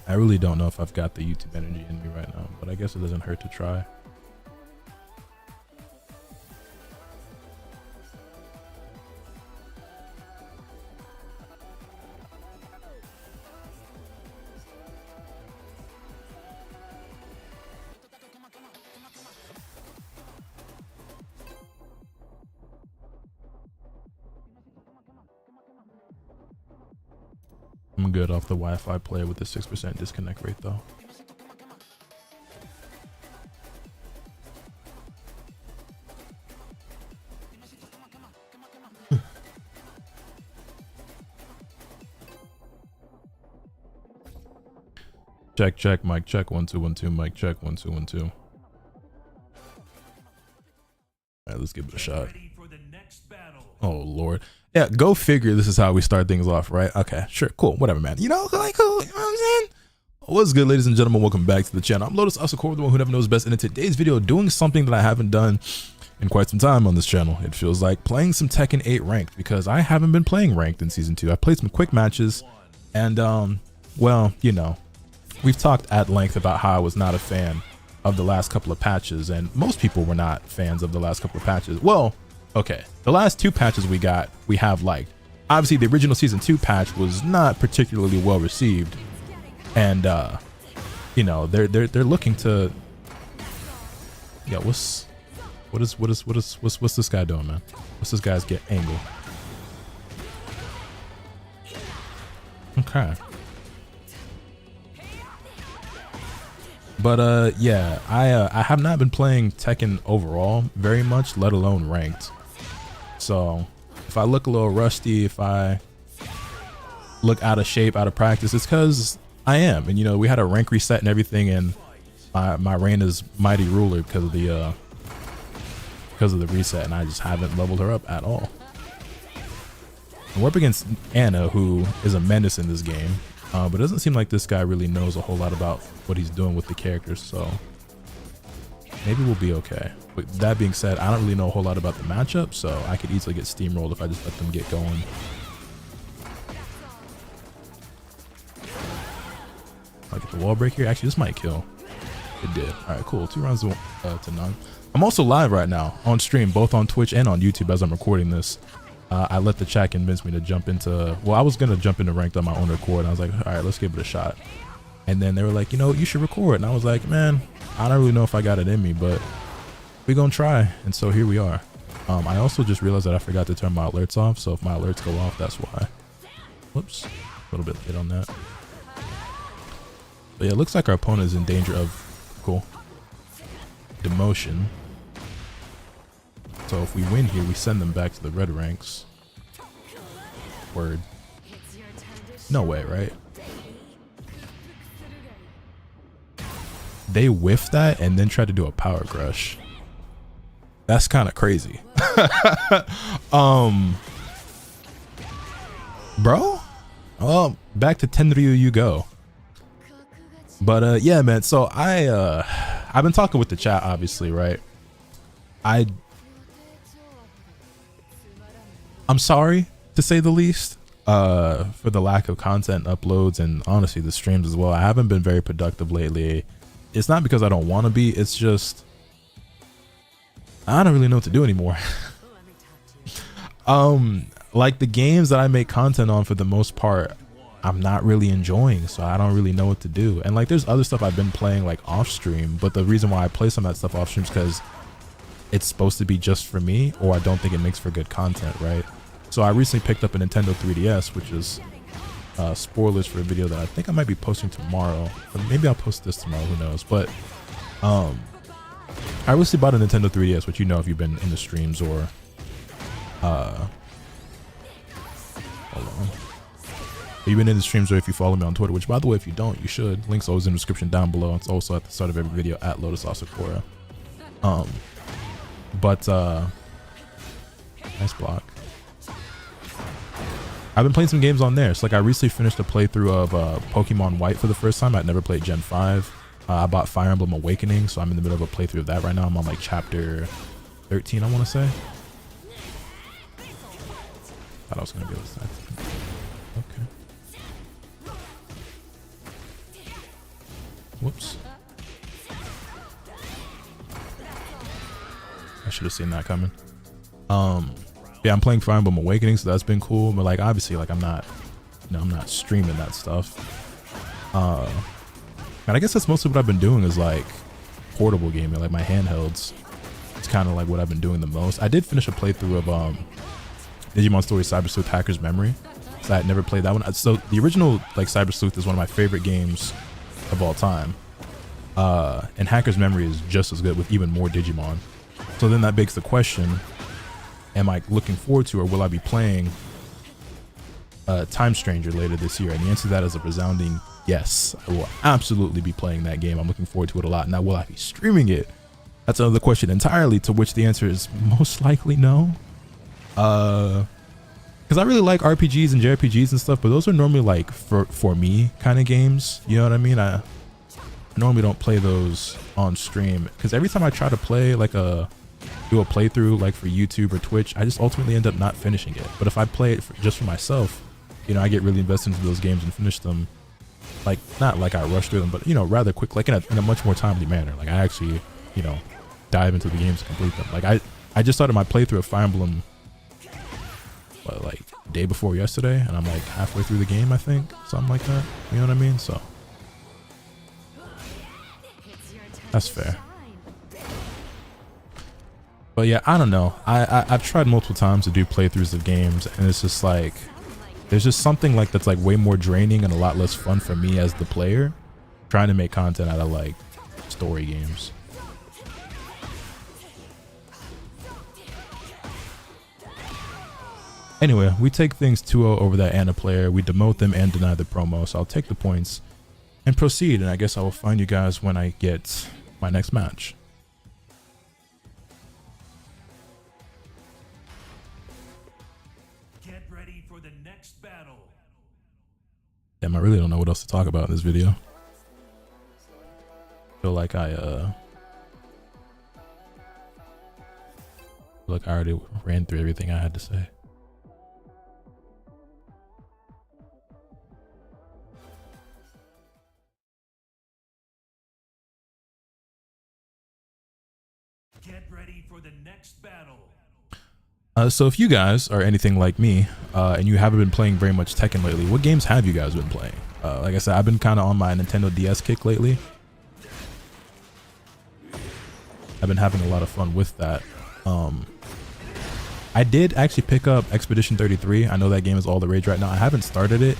I really don't know if I've got the YouTube energy in me right now, but I guess it doesn't hurt to try. I'm good off the Wi-Fi player with the 6% disconnect rate though. Check, check, mic check, 1 2 1 2, mic check, 1 2 1 2. All right, let's give it a shot. Oh Lord. Yeah, go figure this is how we start things off, right? Okay, sure, cool, whatever, man. You know, like, cool, you know what I'm saying? What's good, ladies and gentlemen? Welcome back to the channel. I'm Lotus Asakura, the one who never knows best, and in today's video, doing something that I haven't done in quite some time on this channel. It feels like playing some Tekken 8 ranked, because I haven't been playing ranked in season 2. I played some quick matches, and well, you know, we've talked at length about how I was not a fan of the last couple of patches, and most people were not fans of the last couple of patches. Well, okay, the last 2 patches we have liked. Obviously, the original season 2 patch was not particularly well received, and you know, they're looking to, yeah, what's this guy doing, man? What's this guy's angle? Okay. But yeah, I have not been playing Tekken overall very much, let alone ranked. So if I look a little rusty, if I look out of shape, out of practice, it's because I am. And you know, we had a rank reset and everything, and my reign is mighty ruler because of the reset, and I just haven't leveled her up at all. And we're up against Anna, who is a menace in this game. But it doesn't seem like this guy really knows a whole lot about what he's doing with the characters, so maybe we'll be okay. But that being said, I don't really know a whole lot about the matchup, so I could easily get steamrolled if I just let them get going. I'll get the wall break here. Actually, this might kill. It did. All right, cool. 2 rounds to none. I'm also live right now on stream, both on Twitch and on YouTube as I'm recording this. I let the chat convince me to jump into, well, I was going to jump into ranked on my own record. And I was like, all right, let's give it a shot. And then they were like, you know, you should record. And I was like, man, I don't really know if I got it in me, but we're going to try. And so here we are. I also just realized that I forgot to turn my alerts off. So if my alerts go off, that's why. Whoops. A little bit late on that. But yeah, it looks like our opponent is in danger of, cool, demotion. So if we win here, we send them back to the red ranks. Word. No way, right? They whiffed that and then tried to do a power crush. That's kind of crazy. Bro? Oh, back to Tenryu you go. But yeah, man, so I've been talking with the chat, obviously, right? I'm sorry, to say the least, for the lack of content uploads and honestly the streams as well. I haven't been very productive lately. It's not because I don't want to be, it's just I don't really know what to do anymore. Like the games that I make content on, for the most part, I'm not really enjoying, so I don't really know what to do. And like there's other stuff I've been playing like off stream, but the reason why I play some of that stuff off stream is because it's supposed to be just for me, or I don't think it makes for good content, right? So I recently picked up a Nintendo 3DS, which is spoilers for a video that I think I might be posting tomorrow, or maybe I'll post this tomorrow, who knows. But I recently bought a Nintendo 3DS, which you know if you've been in the streams, or hold on, if you've been in the streams, or if you follow me on Twitter, which by the way, if you don't, you should. Link's always in the description down below. It's also at the start of every video at Lotus Asakura. But nice block. I've been playing some games on there. So like I recently finished a playthrough of Pokemon White for the first time. I'd never played Gen 5. I bought Fire Emblem Awakening, so I'm in the middle of a playthrough of that right now. I'm on like chapter 13, I want to say. Thought I was gonna be able to say. Okay. Whoops. I should have seen that coming. Yeah, I'm playing Fire Emblem Awakening, so that's been cool. But like, obviously, like I'm not streaming that stuff. And I guess that's mostly what I've been doing is like portable gaming, like my handhelds. It's kind of like what I've been doing the most. I did finish a playthrough of Digimon Story Cyber Sleuth Hacker's Memory. So I had never played that one. So the original like Cyber Sleuth is one of my favorite games of all time. And Hacker's Memory is just as good with even more Digimon. So then that begs the question, am I looking forward to, or will I be playing Time Stranger later this year? And the answer to that is a resounding yes. I will absolutely be playing that game. I'm looking forward to it a lot. Now, will I be streaming it? That's another question entirely, to which the answer is most likely no. Because I really like RPGs and JRPGs and stuff, but those are normally like for me kind of games. You know what I mean? I normally don't play those on stream, because every time I try to play like do a playthrough like for YouTube or Twitch, I just ultimately end up not finishing it. But if I play it just for myself, you know, I get really invested into those games and finish them. Like, not like I rush through them, but, you know, rather quick, like in a much more timely manner. Like I actually, you know, dive into the games to complete them. Like I just started my playthrough of Fire Emblem like day before yesterday, and I'm like halfway through the game, I think, something like that. You know what I mean? So that's fair. But yeah, I don't know. I've tried multiple times to do playthroughs of games, and it's just like there's just something like that's like way more draining and a lot less fun for me as the player, trying to make content out of like story games. Anyway, we take things 2-0 over that Ana player. We demote them and deny the promo, so I'll take the points and proceed, and I guess I will find you guys when I get my next match. Get ready for the next battle. Damn, I really don't know what else to talk about in this video. I feel like I already ran through everything I had to say. Get ready for the next battle. So if you guys are anything like me, and you haven't been playing very much Tekken lately, what games have you guys been playing? Like I said, I've been kind of on my Nintendo DS kick lately. I've been having a lot of fun with that. I did actually pick up Expedition 33. I know that game is all the rage right now. I haven't started it.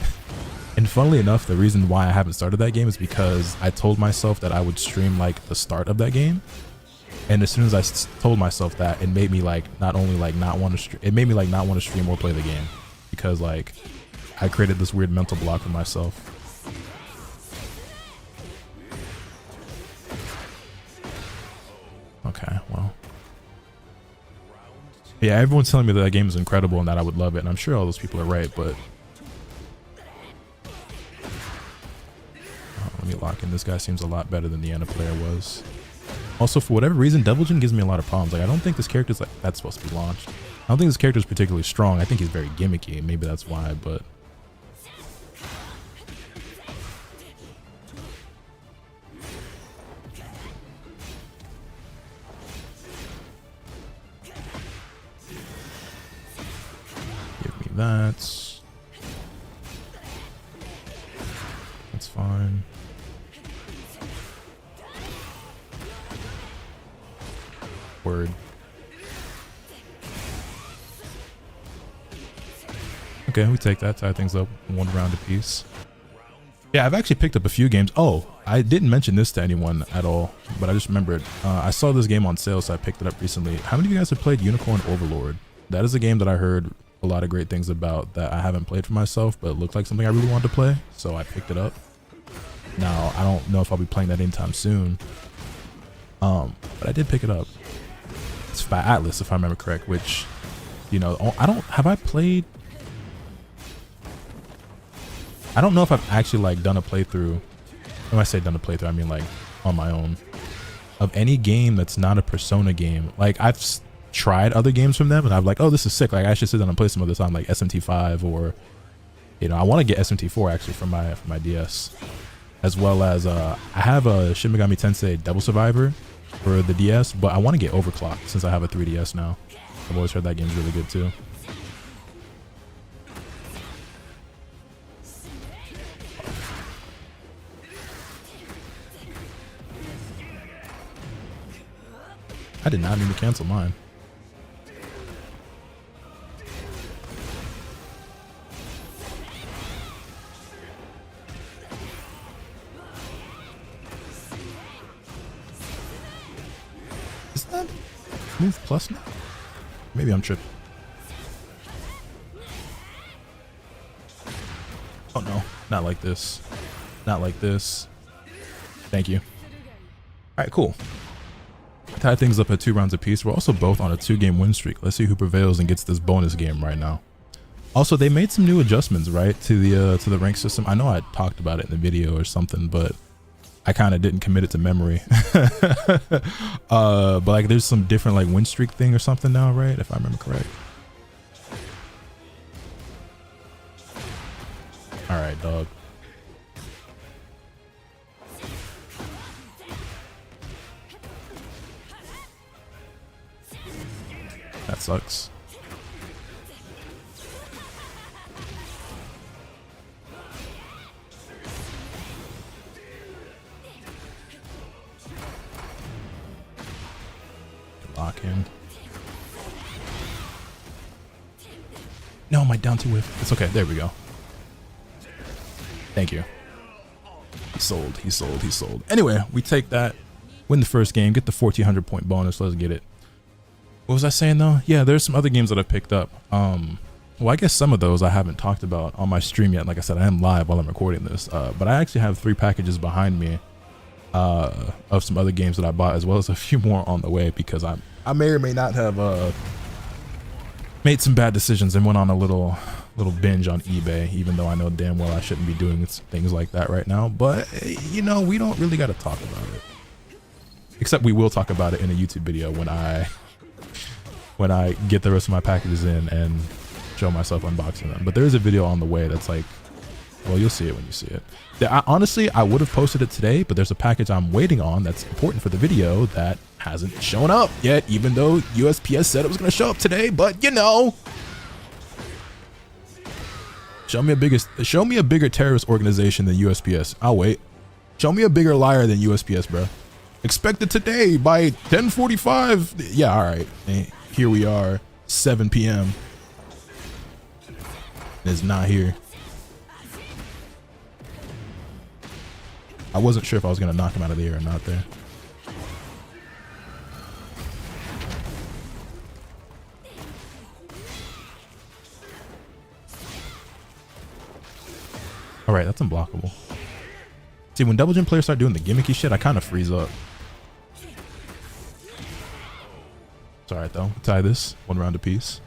And funnily enough, the reason why I haven't started that game is because I told myself that I would stream like the start of that game. And as soon as I told myself that, it made me like not only like not want to stream, it made me like not want to stream or play the game, because like I created this weird mental block for myself. Okay, well, yeah, everyone's telling me that game is incredible and that I would love it, and I'm sure all those people are right, but let me lock in. This guy seems a lot better than the Ana player was. Also, for whatever reason, Devil Jin gives me a lot of problems. Like, I don't think this character's like that's supposed to be launched. I don't think this character is particularly strong. I think he's very gimmicky. Maybe that's why, but give me that. That's fine. Word. Okay, we take that, tie things up 1 round apiece. Yeah, I've actually picked up a few games. Oh, I didn't mention this to anyone at all, but I just remembered. I saw this game on sale, so I picked it up recently. How many of you guys have played Unicorn Overlord? That is a game that I heard a lot of great things about that I haven't played for myself, but it looked like something I really wanted to play, so I picked it up. Now, I don't know if I'll be playing that anytime soon, but I did pick it up. It's by Atlas, if I remember correct, which, you know, have I played I don't know if I've actually like done a playthrough. When I say done a playthrough, I mean like on my own, of any game that's not a Persona game. Like I've tried other games from them and I'm like, oh, this is sick. Like I should sit down and play some of this on like SMT5, or you know, I want to get SMT4 actually for my DS, as well as I have a Shin Megami Tensei Devil Survivor for the DS, but I want to get overclocked since I have a 3DS now. I've always heard that game's really good too. I did not mean to cancel mine. Is that move plus now? Maybe I'm tripping. Oh no, not like this. Not like this. Thank you. Alright, cool. Tie things up at 2 rounds apiece. We're also both on a 2-game win streak. Let's see who prevails and gets this bonus game right now. Also, they made some new adjustments, right, to the rank system. I know I talked about it in the video or something, but I kind of didn't commit it to memory. But like, there's some different like win streak thing or something now, right? If I remember correct. All right, dog. That sucks. Lock in. No, my down 2 whiff. It's okay. There we go. Thank you. He sold. He sold. He sold. Anyway, we take that. Win the first game. Get the 1400 point bonus. Let's get it. What was I saying though? Yeah, there's some other games that I picked up. Well, I guess some of those I haven't talked about on my stream yet. Like I said, I am live while I'm recording this. But I actually have 3 packages behind me of some other games that I bought, as well as a few more on the way, because I may or may not have made some bad decisions and went on a little binge on eBay, even though I know damn well I shouldn't be doing things like that right now. But you know, we don't really got to talk about it. Except we will talk about it in a YouTube video when I get the rest of my packages in and show myself unboxing them. But there is a video on the way that's like, well, you'll see it when you see it. Honestly, I would have posted it today, but there's a package I'm waiting on that's important for the video that hasn't shown up yet, even though USPS said it was going to show up today. But you know, show me a bigger terrorist organization than USPS. I'll wait. Show me a bigger liar than USPS, bro. Expect it today by 10:45. Yeah, all right. Here we are, 7 p.m. It's not here. I wasn't sure if I was gonna knock him out of the air or not there. All right, that's unblockable. See, when Double Jim players start doing the gimmicky shit, I kind of freeze up. It's all right though. Tie this 1 round apiece.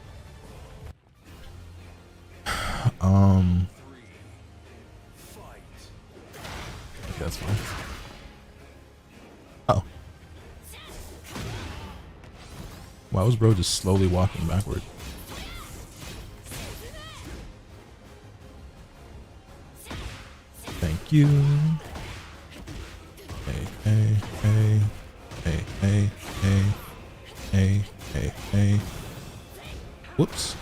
Okay, that's fine. Oh. Why was bro just slowly walking backward? Thank you. Hey, hey, hey, hey, hey, hey. Hey, hey, hey. Whoops.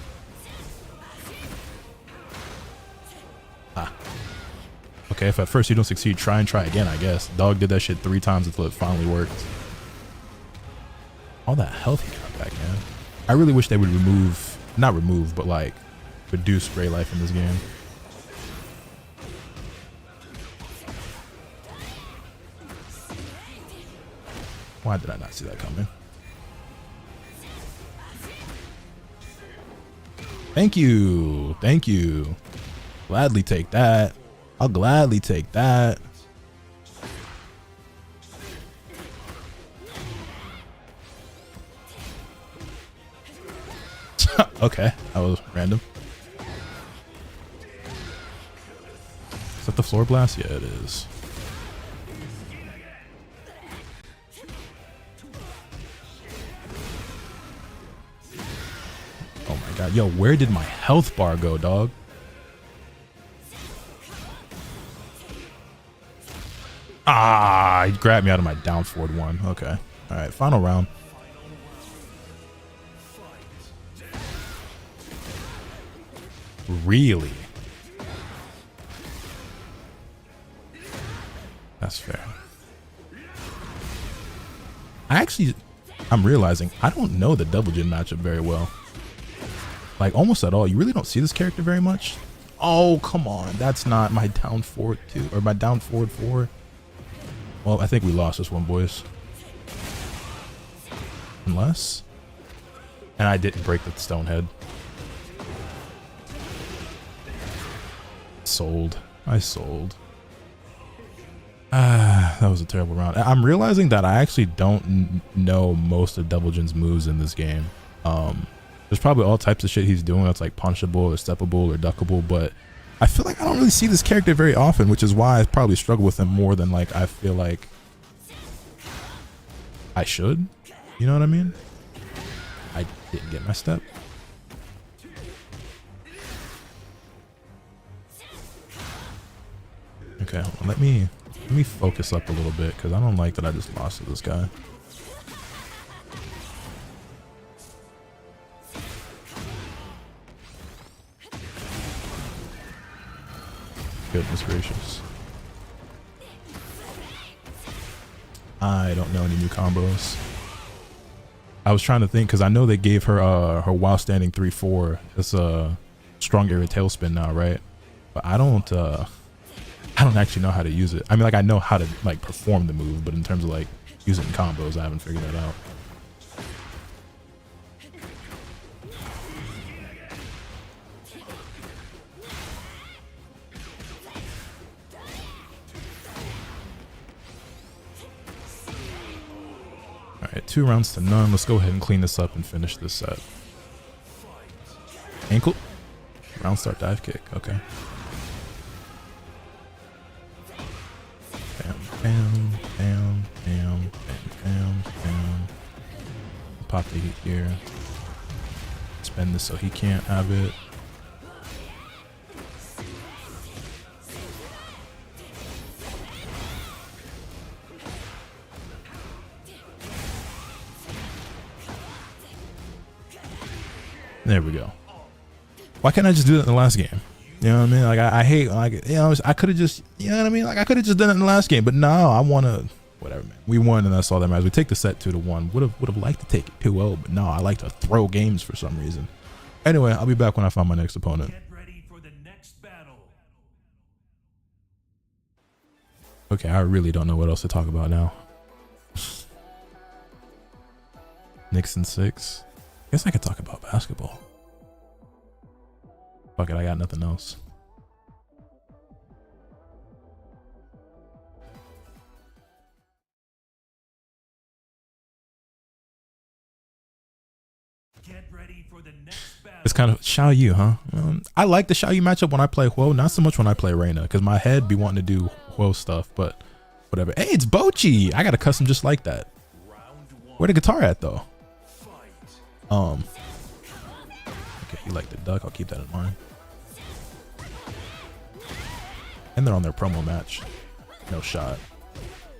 Ah. Okay, if at first you don't succeed, try and try again, I guess. Dog did that shit 3 times until it finally worked. All that health he got back, man. I really wish they would not remove, but like reduce spray life in this game. Why did I not see that coming? Thank you. Thank you. Gladly take that. I'll gladly take that. Okay, that was random. floor blast? Yeah, it is. Oh my god. Yo, where did my health bar go, dog? Ah, he grabbed me out of my down forward one. Okay. All right, final round. Really? That's fair. I'm realizing I don't know the double gen matchup very well. Like almost at all. You really don't see this character very much. Oh, come on. That's not my down forward 2 or my down forward 4. Well, I think we lost this one, boys. Unless. And I didn't break the stone head. Sold. I sold. That was a terrible round. I'm realizing that I actually don't know most of Double Gen's moves in this game. There's probably all types of shit he's doing that's like punchable or steppable or duckable, but I feel like I don't really see this character very often, which is why I probably struggle with him more than like I feel like I should. You know what I mean? I didn't get my step. Okay, hold on. Let me focus up a little bit because I don't like that I just lost to this guy. Goodness gracious. I don't know any new combos. I was trying to think because I know they gave her her while standing 3-4. It's a strong area tailspin now, right? But I don't actually know how to use it. I mean, like I know how to like perform the move, but in terms of like using combos, I haven't figured that out. All right, 2 rounds to none. Let's go ahead and clean this up and finish this set. Ankle. Round start dive kick. Okay. Bam, bam, bam, bam, bam, bam. Pop the heat here. Spend this so he can't have it. There we go. Why can't I just do that in the last game? You know what I mean? Like I hate, like, you know, I could have just, you know what I mean? Like I could have just done it in the last game, but no, I want to, whatever, man. We won and that's all that matters. We take the set 2-1. Would have liked to take it 2-0, but no, I like to throw games for some reason. Anyway, I'll be back when I find my next opponent. Get ready for the next battle. Okay, I really don't know what else to talk about now. Knicks in 6. I guess I could talk about basketball. Fuck it, I got nothing else. Get ready for the next battle. It's kind of Xiao Yu, huh? I like the Xiao Yu matchup when I play Huo, not so much when I play Reina, because my head be wanting to do Huo stuff, but whatever. Hey, it's Bochi! I got a custom just like that. Where the guitar at, though? Okay, you like the duck. I'll keep that in mind. And they're on their promo match. No shot.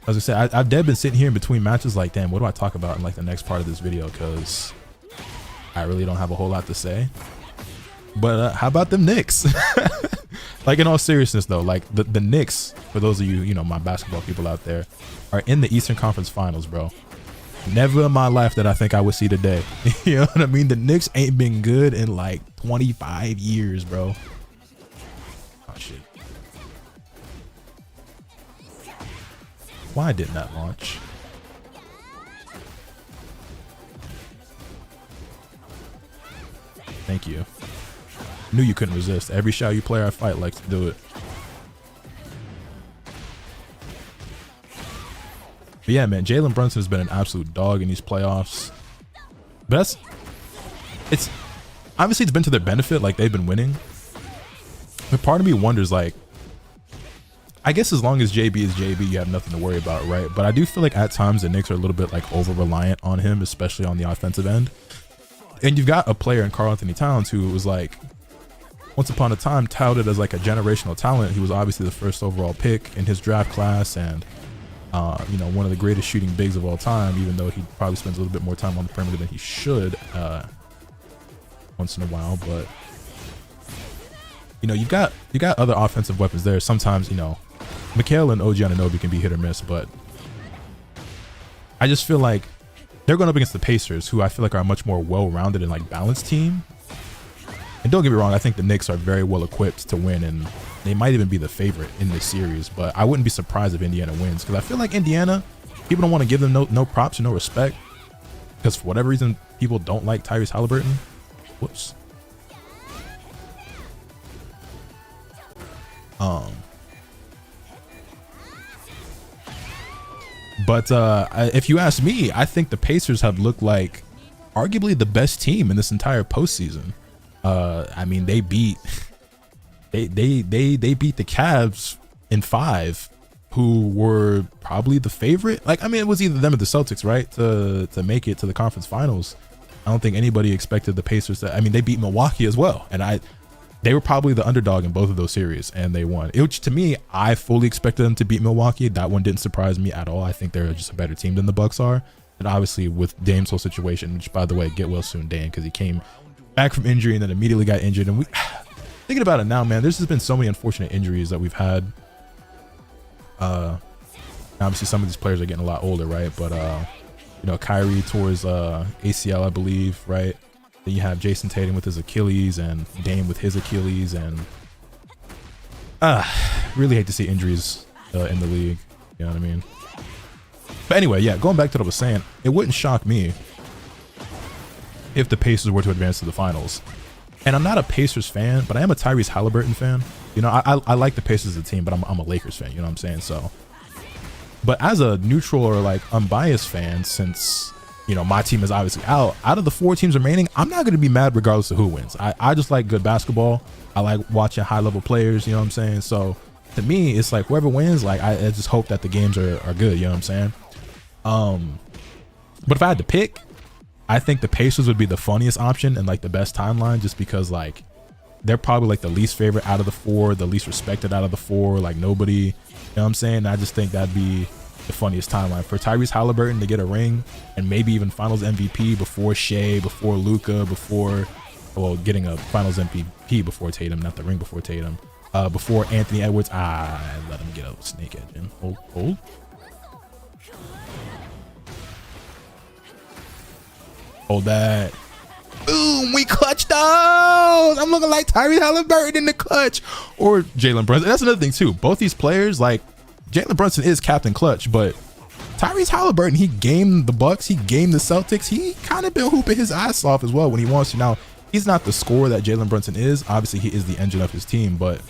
As I said, I've dead been sitting here in between matches like, damn, what do I talk about in like the next part of this video? Because I really don't have a whole lot to say. But how about them Knicks? Like in all seriousness though, like the Knicks, for those of you, you know, my basketball people out there, are in the Eastern Conference Finals, bro. Never in my life that I think I would see today. You know what I mean? The Knicks ain't been good in like 25 years, bro. Oh, shit. Why didn't that launch? Thank you. Knew you couldn't resist. Every Xiao Yu player I fight likes to do it. But yeah, man, Jalen Brunson has been an absolute dog in these playoffs. But it's obviously it's been to their benefit, like they've been winning. But part of me wonders, like, I guess as long as JB is JB, you have nothing to worry about, right? But I do feel like at times the Knicks are a little bit like over reliant on him, especially on the offensive end. And you've got a player in Karl Anthony Towns who was like, once upon a time, touted as like a generational talent. He was obviously the first overall pick in his draft class, and you know, one of the greatest shooting bigs of all time, even though he probably spends a little bit more time on the perimeter than he should once in a while. But you know, you got other offensive weapons there. Sometimes, you know, Mikal and OG Anunoby can be hit or miss, but I just feel like they're going up against the Pacers, who I feel like are a much more well-rounded and like balanced team. And don't get me wrong, I think the Knicks are very well equipped to win, and they might even be the favorite in this series. But I wouldn't be surprised if Indiana wins, because I feel like Indiana, people don't want to give them no props or no respect, because for whatever reason, people don't like Tyrese Halliburton. Whoops. But if you ask me, I think the Pacers have looked like arguably the best team in this entire postseason. I mean, they beat they beat the Cavs in 5, who were probably the favorite. Like, I mean, it was either them or the Celtics, right, to make it to the conference finals. I don't think anybody expected the Pacers to. I mean, they beat Milwaukee as well, and they were probably the underdog in both of those series, and they won. Which, to me, I fully expected them to beat Milwaukee. That one didn't surprise me at all. I think they're just a better team than the Bucks are. And obviously with Dame's whole situation, which, by the way, get well soon, Dame, because he came back from injury and then immediately got injured. And we thinking about it now, man, there's just been so many unfortunate injuries that we've had. Obviously some of these players are getting a lot older, right? But you know, Kyrie tore his ACL, I believe, right? Then you have Jason Tatum with his Achilles and Dame with his Achilles, and really hate to see injuries in the league. You know what I mean? But anyway, yeah, going back to what I was saying, it wouldn't shock me if the Pacers were to advance to the finals. And I'm not a Pacers fan, but I am a Tyrese Halliburton fan. You know, I like the Pacers as a team, but I'm a Lakers fan. You know what I'm saying? So, but as a neutral or like unbiased fan, since, you know, my team is obviously out of the 4 teams remaining, I'm not going to be mad regardless of who wins. I just like good basketball. I like watching high level players. You know what I'm saying? So to me, it's like whoever wins, like I just hope that the games are good. You know what I'm saying? But if I had to pick, I think the Pacers would be the funniest option and like the best timeline, just because like they're probably like the least favorite out of the 4, the least respected out of the 4, like nobody, you know what I'm saying? I just think that'd be the funniest timeline for Tyrese Halliburton to get a ring and maybe even finals MVP before Shea, before Luka, before, well, getting a finals MVP before Tatum, not the ring before Tatum, before Anthony Edwards. Let him get a snake edge in. Hold. Hold that. Boom, we clutched those. I'm looking like Tyrese Halliburton in the clutch, or Jalen Brunson. That's another thing too. Both these players, like Jalen Brunson is Captain Clutch, but Tyrese Halliburton, he gamed the Bucks, he gamed the Celtics. He kind of been hooping his ass off as well when he wants to. Now, he's not the scorer that Jalen Brunson is. Obviously, he is the engine of his team, but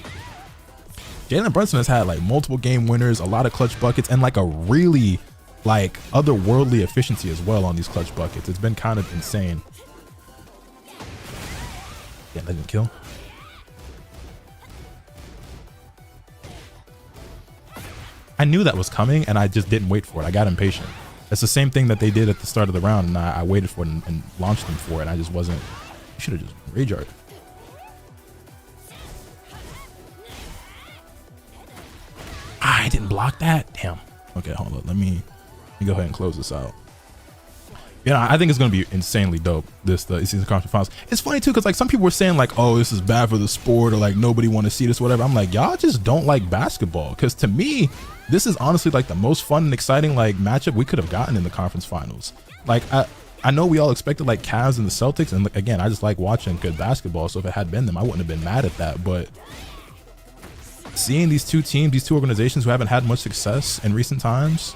Jalen Brunson has had like multiple game winners, a lot of clutch buckets, and like a really like otherworldly efficiency as well on these clutch buckets. It's been kind of insane. Yeah, let him kill. I knew that was coming and I just didn't wait for it. I got impatient. It's the same thing that they did at the start of the round, and I waited for it and launched them for it. I just wasn't. You should have just rage art. I didn't block that. Damn. Okay, hold on. Let me go ahead and close this out. Yeah, I think it's gonna be insanely dope. The season conference finals. It's funny too, because like some people were saying like, oh, this is bad for the sport, or like nobody want to see this, whatever. I'm like, y'all just don't like basketball, because to me, this is honestly like the most fun and exciting like matchup we could have gotten in the conference finals. Like I know we all expected like Cavs and the Celtics, and again, I just like watching good basketball. So if it had been them, I wouldn't have been mad at that. But seeing these two teams, these two organizations who haven't had much success in recent times,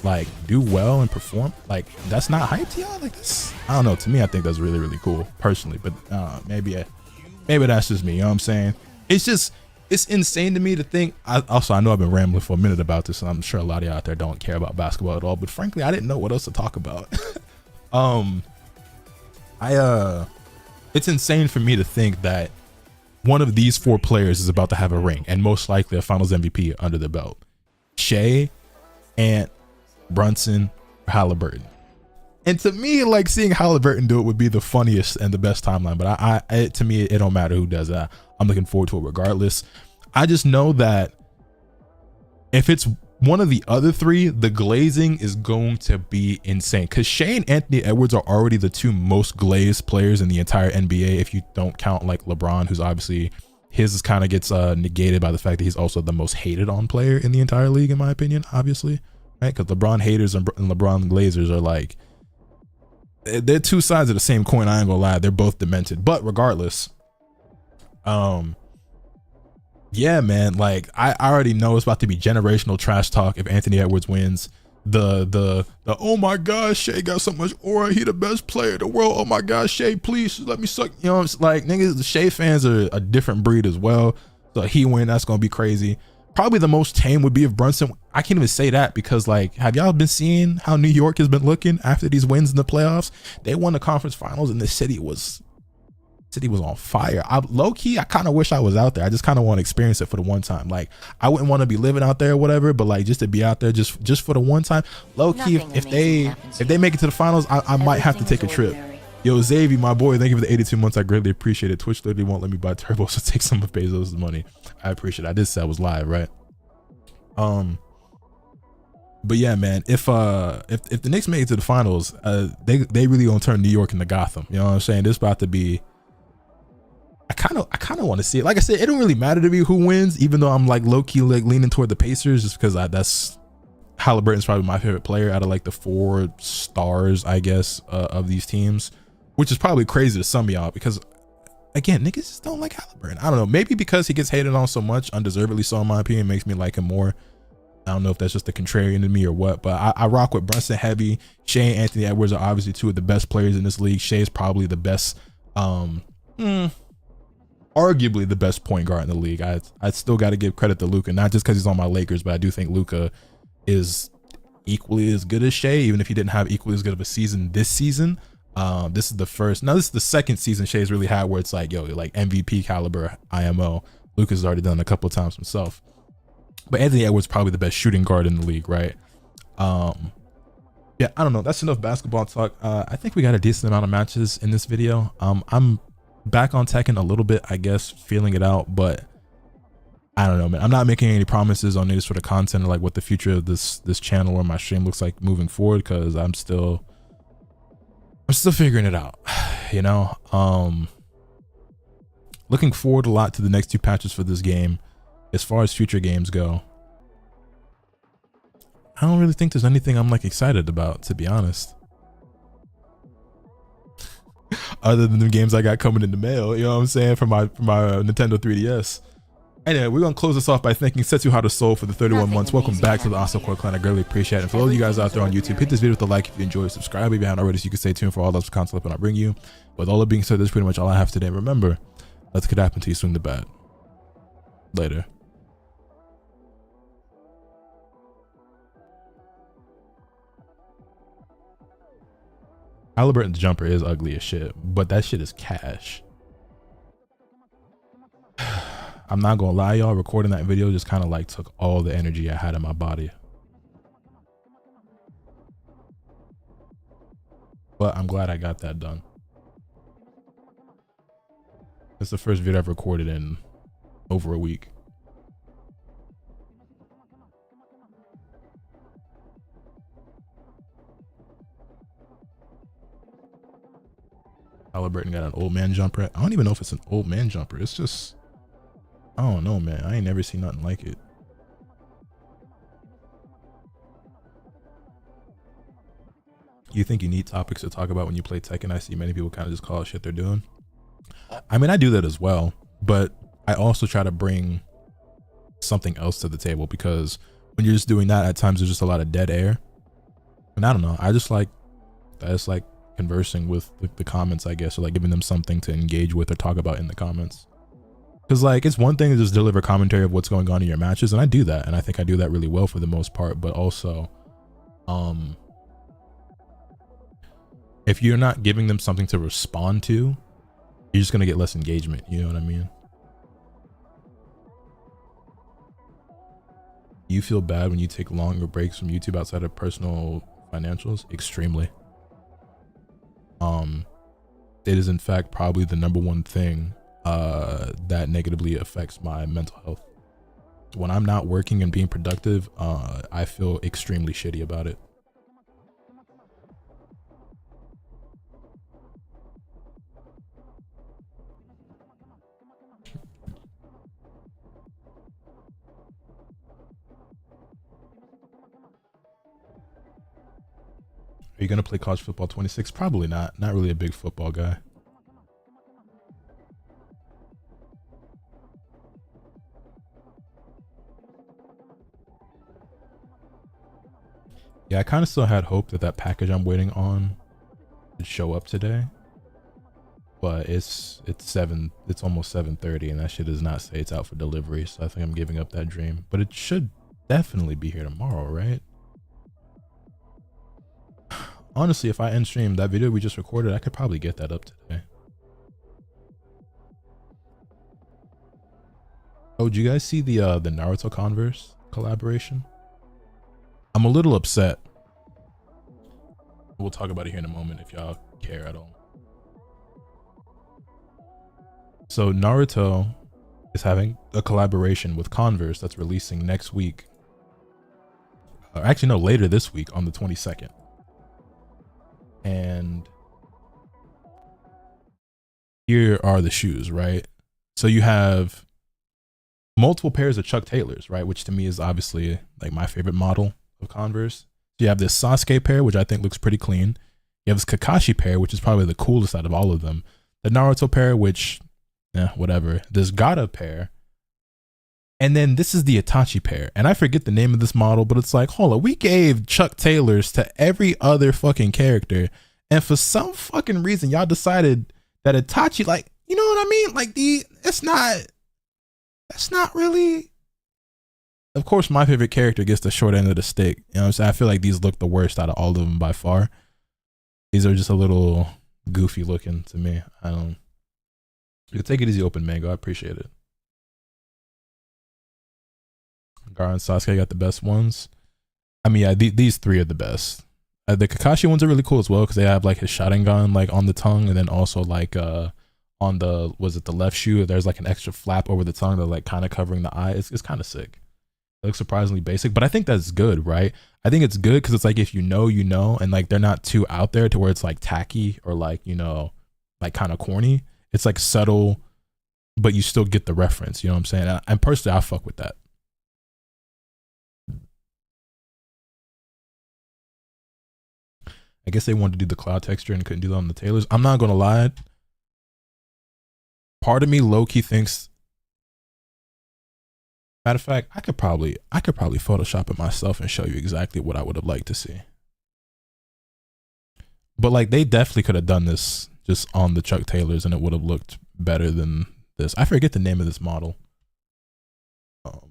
like do well and perform, like that's not hype to y'all. Like this, I don't know, to me I think that's really, really cool personally, but maybe that's just me, you know what I'm saying? It's insane to me to think. I know I've been rambling for a minute about this, and I'm sure a lot of y'all out there don't care about basketball at all, but frankly I didn't know what else to talk about. It's insane for me to think that one of these four players is about to have a ring and most likely a finals MVP under their belt. Shay, Ant, Brunson, Halliburton. And to me, like, seeing Halliburton do it would be the funniest and the best timeline. But to me, it don't matter who does that. I'm looking forward to it regardless. I just know that if it's one of the other three, the glazing is going to be insane. Because Shay and Anthony Edwards are already the two most glazed players in the entire NBA. If you don't count like LeBron, who's obviously his kind of gets negated by the fact that he's also the most hated on player in the entire league, in my opinion, obviously, right? Because LeBron haters and LeBron glazers are like, they're two sides of the same coin. I ain't gonna lie, they're both demented. But regardless, yeah, man, like I already know it's about to be generational trash talk if Anthony Edwards wins. The oh my gosh, Shay got so much aura, he the best player in the world, oh my gosh, Shay, please let me suck, you know, it's like, niggas, the Shay fans are a different breed as well. So he win, that's gonna be crazy. Probably the most tame would be if Brunson. I can't even say that because, like, have y'all been seeing how New York has been looking after these wins in the playoffs? They won the conference finals and the city was on fire. Low-key, I kind of wish I was out there. I just kind of want to experience it for the one time. Like, I wouldn't want to be living out there or whatever, but like just to be out there just for the one time. Low-key, if they make it to the finals, I might have to take a trip. Yo, Xavier, my boy, thank you for the 82 months. I greatly appreciate it. Twitch literally won't let me buy Turbo, so take some of Bezos' money. I appreciate it. I did say I was live, right? But yeah, man, if the Knicks make it to the finals, they really gonna turn New York into Gotham. You know what I'm saying? This about to be. I kind of want to see it. Like I said, it don't really matter to me who wins, even though I'm like low key like leaning toward the Pacers, just because that's Halliburton's probably my favorite player out of like the 4 stars, I guess, of these teams, which is probably crazy to some of y'all because, again, niggas just don't like Halliburton. I don't know, maybe because he gets hated on so much, undeservedly so in my opinion, makes me like him more. I don't know if that's just the contrarian in me or what, but I rock with Brunson heavy. Shay and Anthony Edwards are obviously two of the best players in this league. Shay is probably the best, arguably the best point guard in the league. I still got to give credit to Luka, not just because he's on my Lakers, but I do think Luka is equally as good as Shay, even if he didn't have equally as good of a season this season. This is the second season Shay's really had where it's like, yo, like MVP caliber IMO. Luka's already done it a couple of times himself. But Anthony Edwards probably the best shooting guard in the league, right? Yeah, I don't know. That's enough basketball talk. I think we got a decent amount of matches in this video. I'm back on Tekken a little bit, I guess, feeling it out, but I don't know, man. I'm not making any promises on any sort of content or like what the future of this channel or my stream looks like moving forward, because I'm still figuring it out, you know. Looking forward a lot to the next 2 patches for this game. As far as future games go, I don't really think there's anything I'm like excited about, to be honest. Other than the games I got coming in the mail, you know what I'm saying, from my Nintendo 3DS. Anyway, we're gonna close this off by thanking Setsu How to Soul for the 31 months. Welcome back to the Awesome Core Clan. I greatly appreciate it. And for all of you guys out there on YouTube, hit this video with a like if you enjoy. Subscribe if you haven't already, so you can stay tuned for all those content that I bring you. With all that being said, that's pretty much all I have today. Remember, let's get happen to you swing the bat. Later. Halliburton's jumper is ugly as shit, but that shit is cash. I'm not gonna lie, y'all, recording that video just kind of like took all the energy I had in my body. But I'm glad I got that done. It's the first video I've recorded in over a week. Halliburton got an old man jumper. I don't even know if it's an old man jumper. It's just, I don't know, man. I ain't never seen nothing like it. You think you need topics to talk about when you play Tekken? I see many people kind of just call it shit they're doing. I mean, I do that as well, but I also try to bring something else to the table, because when you're just doing that, at times there's just a lot of dead air. And I don't know. I just like conversing with the comments, I guess, or like giving them something to engage with or talk about in the comments. Because like, it's one thing to just deliver commentary of what's going on in your matches, and I do that, and I think I do that really well for the most part. But also, if you're not giving them something to respond to, you're just gonna get less engagement. You know what I mean? You feel bad when you take longer breaks from YouTube outside of personal financials? Extremely. It is in fact probably the #1 thing that negatively affects my mental health. When I'm not working and being productive, I feel extremely shitty about it. Are you gonna play college football 26? Probably not. Not really a big football guy. Yeah, I kind of still had hope that that package I'm waiting on would show up today, but it's almost 7:30 and that shit does not say it's out for delivery, so I think I'm giving up that dream. But it should definitely be here tomorrow, right? Honestly, if I end stream, that video we just recorded, I could probably get that up today. Oh, did you guys see the Naruto Converse collaboration? I'm a little upset. We'll talk about it here in a moment if y'all care at all. So Naruto is having a collaboration with Converse that's releasing next week. Actually, no, later this week on the 22nd. And here are the shoes, right? So you have multiple pairs of Chuck Taylors, right? Which to me is obviously like my favorite model of Converse. So you have this Sasuke pair, which I think looks pretty clean. You have this Kakashi pair, which is probably the coolest out of all of them. The Naruto pair, which, whatever. This Gaara pair. And then this is the Itachi pair. And I forget the name of this model, but it's like, hold on, we gave Chuck Taylors to every other fucking character. And for some fucking reason, y'all decided that Itachi, like, you know what I mean? Like that's not really. Of course, my favorite character gets the short end of the stick. You know what I'm saying? I feel like these look the worst out of all of them by far. These are just a little goofy looking to me. You can take it easy, open mango. I appreciate it. Gaara and Sasuke got the best ones. I mean, yeah, these three are the best. The Kakashi ones are really cool as well because they have like his Sharingan like on the tongue, and then also like on the the left shoe there's like an extra flap over the tongue that like kind of covering the eye. It's kind of sick. It looks surprisingly basic, but I think that's good, right? I think it's good because it's like if you know, and like they're not too out there to where it's like tacky or like, like kind of corny. It's like subtle, but you still get the reference. You know what I'm saying? And personally, I fuck with that. I guess they wanted to do the cloud texture and couldn't do that on the Taylors. I'm not gonna lie. Part of me low-key thinks, matter of fact, I could probably Photoshop it myself and show you exactly what I would have liked to see. But like they definitely could have done this just on the Chuck Taylors and it would have looked better than this. I forget the name of this model. And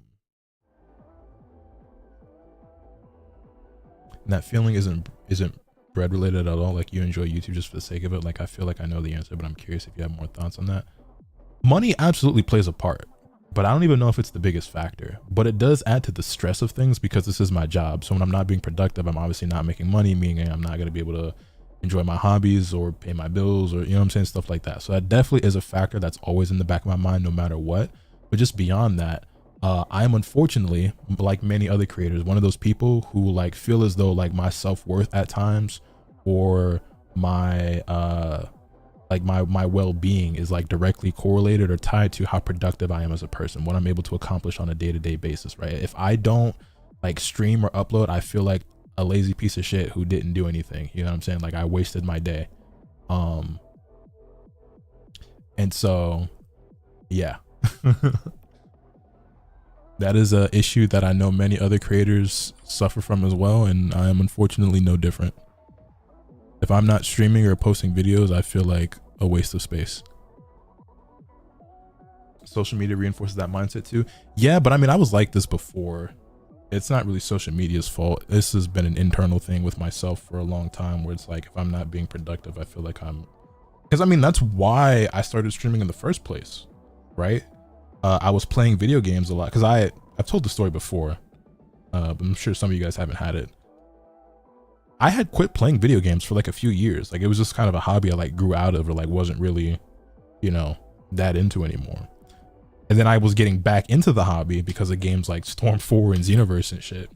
that feeling isn't bread related at all. Like you enjoy YouTube just for the sake of it. Like I feel like I know the answer, but I'm curious if you have more thoughts on that. Money absolutely plays a part, but I don't even know if it's the biggest factor. But it does add to the stress of things because this is my job. So when I'm not being productive, I'm obviously not making money, meaning I'm not going to be able to enjoy my hobbies or pay my bills or, you know what I'm saying, stuff like that. So that definitely is a factor that's always in the back of my mind no matter what. But just beyond that, I'm unfortunately, like many other creators, one of those people who like feel as though like my self-worth at times or my my well-being is like directly correlated or tied to how productive I am as a person, what I'm able to accomplish on a day-to-day basis, right? If I don't like stream or upload, I feel like a lazy piece of shit who didn't do anything. You know what I'm saying? Like I wasted my day. And so yeah. That is a issue that I know many other creators suffer from as well, and I am unfortunately no different. If I'm not streaming or posting videos, I feel like a waste of space. Social media reinforces that mindset too. Yeah, but I mean, I was like this before. It's not really social media's fault. This has been an internal thing with myself for a long time where it's like, if I'm not being productive, I feel like because I mean, that's why I started streaming in the first place, right? I was playing video games a lot because I've told the story before. But I'm sure some of you guys haven't had it. I had quit playing video games for like a few years. Like it was just kind of a hobby I like grew out of, or like wasn't really, you know, that into anymore. And then I was getting back into the hobby because of games like Storm 4 and Xenoverse and shit.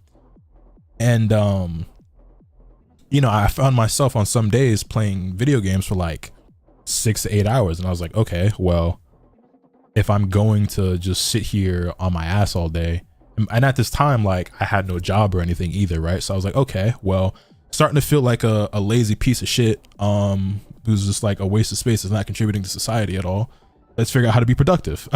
And you know, I found myself on some days playing video games for like 6 to 8 hours, and I was like, okay, well, if I'm going to just sit here on my ass all day, and at this time, like I had no job or anything either, right? So I was like, okay, well, starting to feel like a lazy piece of shit, who's just like a waste of space, is not contributing to society at all. Let's figure out how to be productive.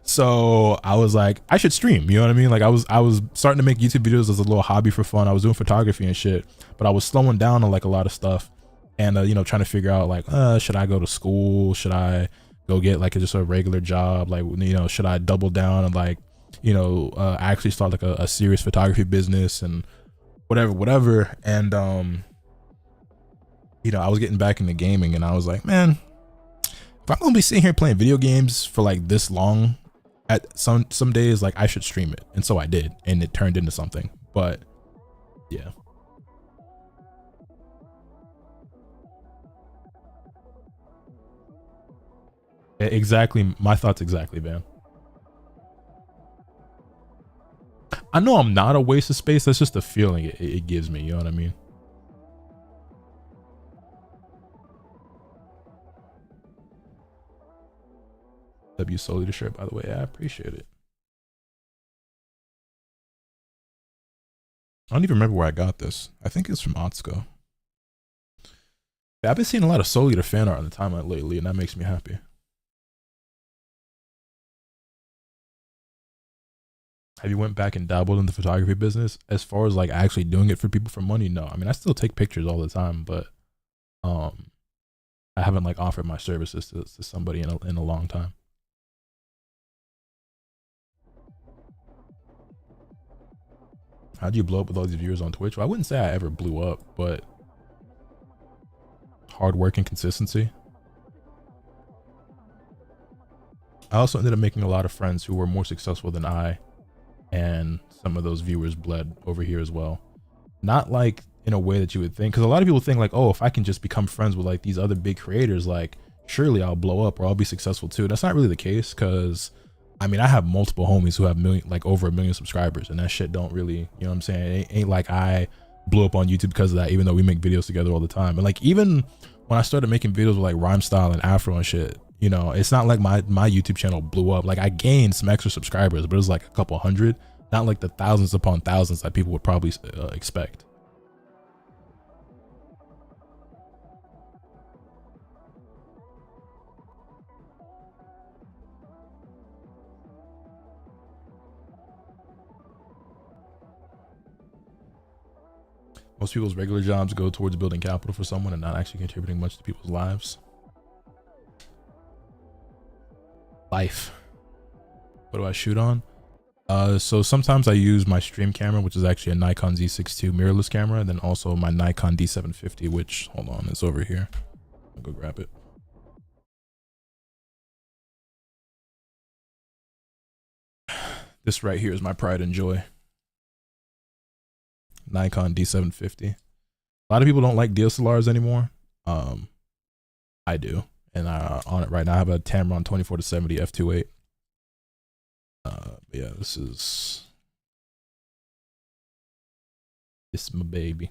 So I was like, I should stream, you know what I mean? Like I was starting to make YouTube videos as a little hobby for fun. I was doing photography and shit, but I was slowing down on like a lot of stuff, and you know, trying to figure out like, should I go to school? Should I go get like just a regular job? Like, you know, should I double down and like, you know, actually start like a serious photography business and whatever. And you know, I was getting back into gaming, and I was like, man, if I'm gonna be sitting here playing video games for like this long, at some days, like I should stream it. And so I did, and it turned into something. But yeah. Exactly, my thoughts exactly, man. I know I'm not a waste of space. That's just the feeling it gives me, you know what I mean? W Soul Leader shirt, by the way. I appreciate it. I don't even remember where I got this. I think it's from Otsko. Yeah, I've been seeing a lot of Soul Leader fan art on the timeline lately, and that makes me happy. Have you went back and dabbled in the photography business? As far as like actually doing it for people for money? No. I mean, I still take pictures all the time, but I haven't like offered my services to somebody in a long time. How'd you blow up with all these viewers on Twitch? Well, I wouldn't say I ever blew up, but hard work and consistency. I also ended up making a lot of friends who were more successful than I, and some of those viewers bled over here as well. Not like in a way that you would think, because a lot of people think like, oh, if I can just become friends with like these other big creators, like surely I'll blow up or I'll be successful too. That's not really the case, because I mean, I have multiple homies who have over 1 million subscribers, and that shit don't really, you know what I'm saying? It ain't like I blew up on YouTube because of that, even though we make videos together all the time. And like, even when I started making videos with like Rhyme Style and Afro and shit, you know, it's not like my YouTube channel blew up. Like I gained some extra subscribers, but it was like a couple hundred, not like the thousands upon thousands that people would probably expect. Most people's regular jobs go towards building capital for someone and not actually contributing much to people's lives. Life. What do I shoot on? So sometimes I use my stream camera, which is actually a Nikon Z6 II mirrorless camera, and then also my Nikon D750, which, hold on, it's over here. I'll go grab it. This right here is my pride and joy. Nikon D750. A lot of people don't like DSLRs anymore. I do, and on it right now I have a Tamron 24-70 f2.8. Yeah, this is my baby.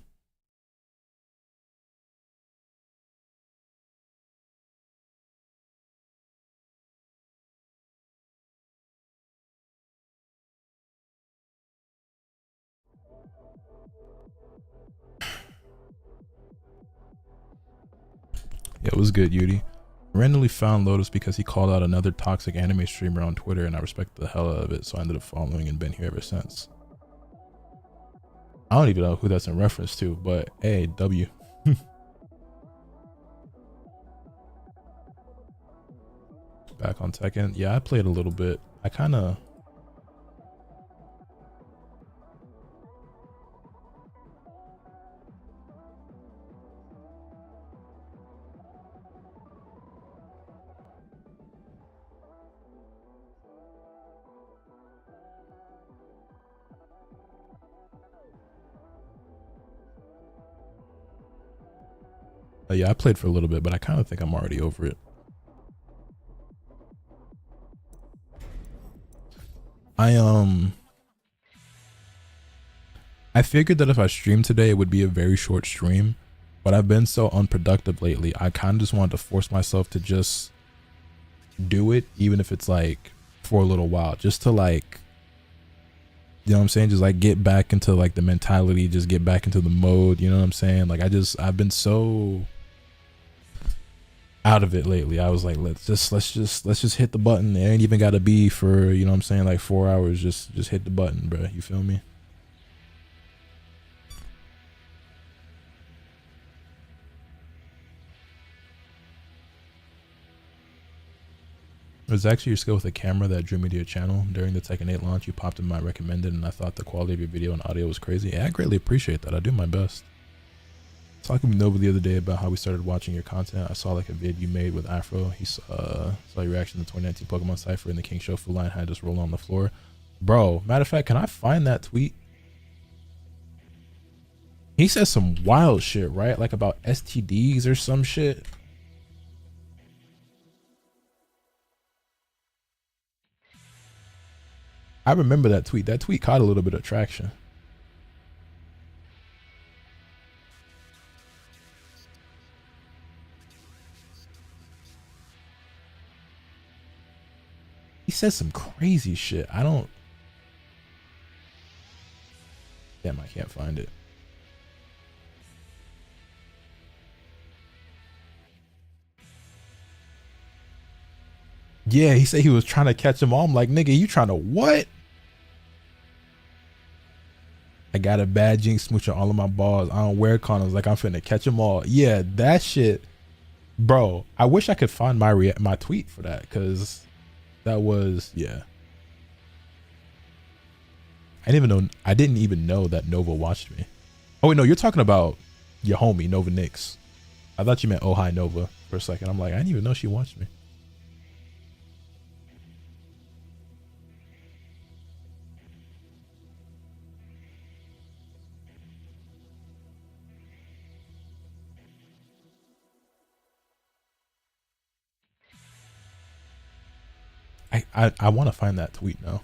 Yeah, it was good, Yudi. Randomly found Lotus because he called out another toxic anime streamer on Twitter, and I respect the hell out of it, so I ended up following and been here ever since. I don't even know who that's in reference to, but hey, W. Back on Tekken. Yeah, I played a little bit. I kind of... Yeah, I played for a little bit, but I kind of think I'm already over it. I figured that if I streamed today, it would be a very short stream, but I've been so unproductive lately. I kind of just wanted to force myself to just do it, even if it's like for a little while, just to like, you know what I'm saying? Just like get back into like the mentality, just get back into the mode. You know what I'm saying? Like I've been so out of it lately. I was like, let's just hit the button. It ain't even got to be for, you know what I'm saying, like 4 hours. Just hit the button, bro. You feel me? It was actually your skill with the camera that drew me to your channel. During the Tekken 8 launch, you popped in my recommended, and I thought the quality of your video and audio was crazy. Yeah, I greatly appreciate that. I do my best. Talking with Nova the other day about how we started watching your content. I saw like a vid you made with Afro. He saw your reaction to the 2019 Pokemon Cipher and the King Shofu line had just roll on the floor. Bro, matter of fact, can I find that tweet? He says some wild shit, right? Like about STDs or some shit. I remember that tweet. That tweet caught a little bit of traction. He says some crazy shit. Damn, I can't find it. Yeah, he said he was trying to catch them all. I'm like, nigga, you trying to what? I got a bad jinx smooching all of my balls. I don't wear condoms, like I'm finna catch them all. Yeah, that shit, bro. I wish I could find my tweet for that, because that was, yeah. I didn't even know that Nova watched me. Oh wait, no, you're talking about your homie Nova Nix. I thought you meant Oh Hi Nova for a second. I'm like, I didn't even know she watched me. I want to find that tweet now.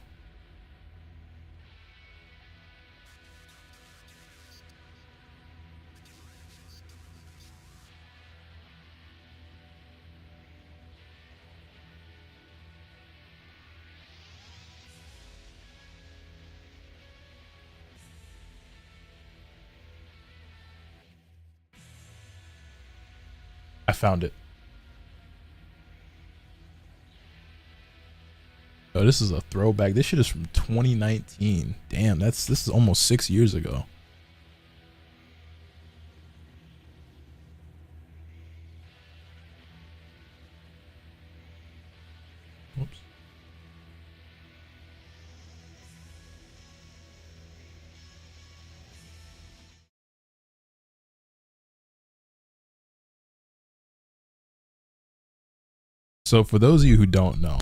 I found it. Oh, this is a throwback. This shit is from 2019. Damn, this is almost 6 years ago. Whoops. So for those of you who don't know,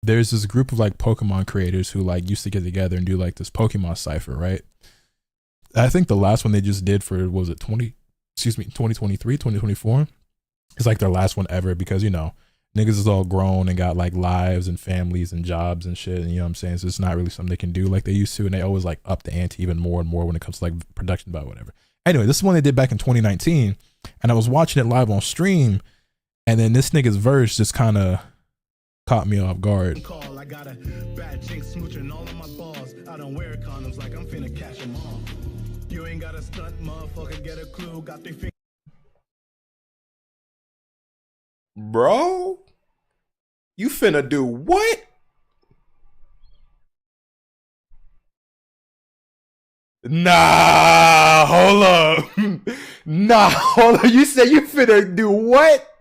there's this group of like Pokemon creators who like used to get together and do like this Pokemon cipher, right? I think the last one they just did for, was it 2023, 2024? It's like their last one ever, because, you know, niggas is all grown and got like lives and families and jobs and shit, and you know what I'm saying? So it's not really something they can do like they used to, and they always like up the ante even more and more when it comes to like production about whatever. Anyway, this is one they did back in 2019, and I was watching it live on stream, and then this nigga's verse just kind of caught me off guard. I got a bad jinx smooching all of my balls. I don't wear condoms, like I'm finna catch them all. You ain't got a stunt, motherfucker, get a clue. Got their fingers. Bro, you finna do what? Nah, hold up. Nah, hold up. You said you finna do what?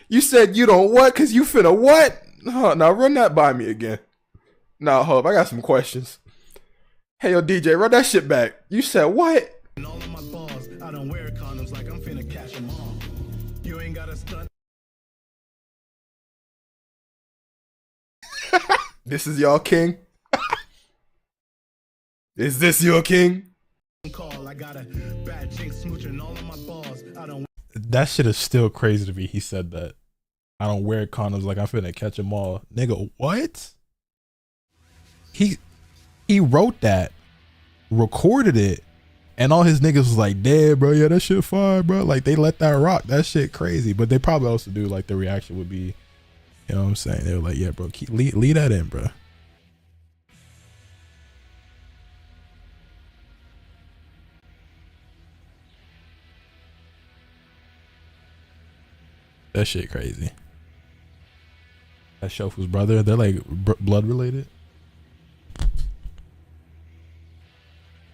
You said you don't what? Cause you finna what? Now run that by me again. Nah, hold up. I got some questions. Hey, yo, DJ, run that shit back. You said what? All of my balls. I don't wear condoms, like I'm finna catch them all. You ain't got a stunt. This is y'all king? Is this your king? I got a bad jinx smooching all of my balls. I don't. that shit is still crazy to me. He said that. I don't wear condoms like I'm finna catch them all. Nigga, what? He wrote that, recorded it, and all his niggas was like, damn, bro, yeah, that shit fire, bro. Like, they let that rock. That shit crazy. But they probably also do, like, the reaction would be, you know what I'm saying? They were like, yeah, bro, leave that in, bro. That shit crazy. That Shofu's brother, they're like blood related.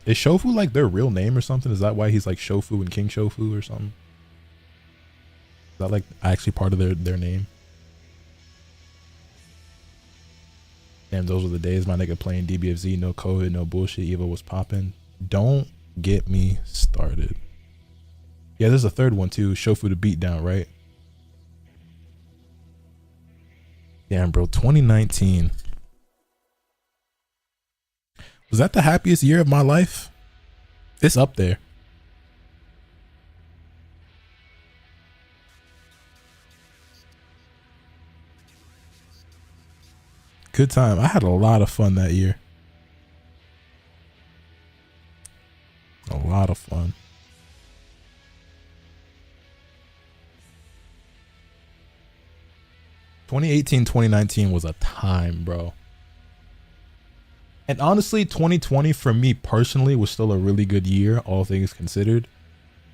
Is Shofu like their real name or something? Is that why he's like Shofu and King Shofu or something? Is that like actually part of their name? Damn, those were the days my nigga playing DBFZ, no COVID, no bullshit. Evo was popping. Don't get me started. Yeah, there's a third one too. Shofu the Beatdown, right? Damn, bro, 2019. Was that the happiest year of my life? It's up there. Good time. I had a lot of fun that year. A lot of fun. 2018, 2019 was a time, bro. And honestly, 2020 for me personally was still a really good year, all things considered.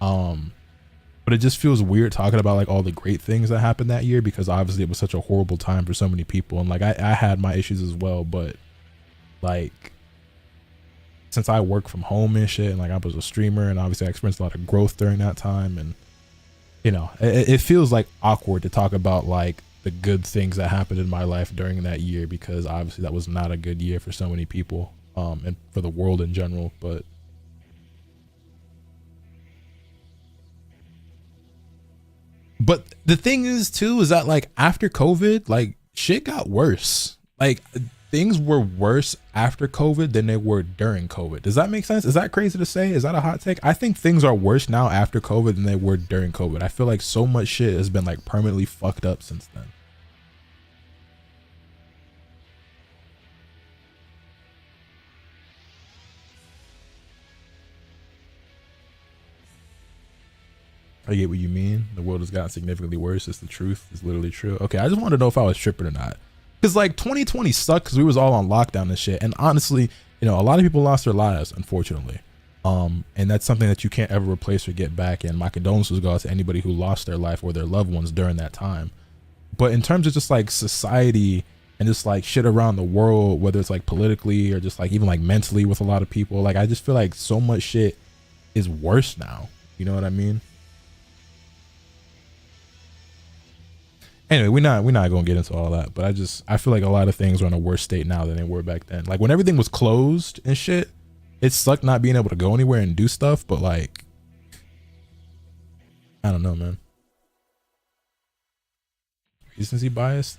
But it just feels weird talking about like all the great things that happened that year, because obviously it was such a horrible time for so many people. And like I had my issues as well, but like since I work from home and shit, and like I was a streamer, and obviously I experienced a lot of growth during that time, and you know, it feels like awkward to talk about like the good things that happened in my life during that year, because obviously that was not a good year for so many people, and for the world in general. But the thing is too, is that like after COVID, like shit got worse. Like things were worse after COVID than they were during COVID. Does that make sense? Is that crazy to say? Is that a hot take? I think things are worse now after COVID than they were during COVID. I feel like so much shit has been like permanently fucked up since then. I get what you mean. The world has gotten significantly worse. It's the truth. It's literally true. Okay, I just wanted to know if I was tripping or not. Because like 2020 sucked because we was all on lockdown and shit. And honestly, you know, a lot of people lost their lives, unfortunately. And that's something that you can't ever replace or get back. And my condolences go out to anybody who lost their life or their loved ones during that time. But in terms of just like society and just like shit around the world, whether it's like politically or just like even like mentally with a lot of people, like I just feel like so much shit is worse now. You know what I mean? Anyway, we're not gonna get into all that, but I feel like a lot of things are in a worse state now than they were back then. Like when everything was closed and shit, it sucked not being able to go anywhere and do stuff, but like I don't know, man. Recency bias?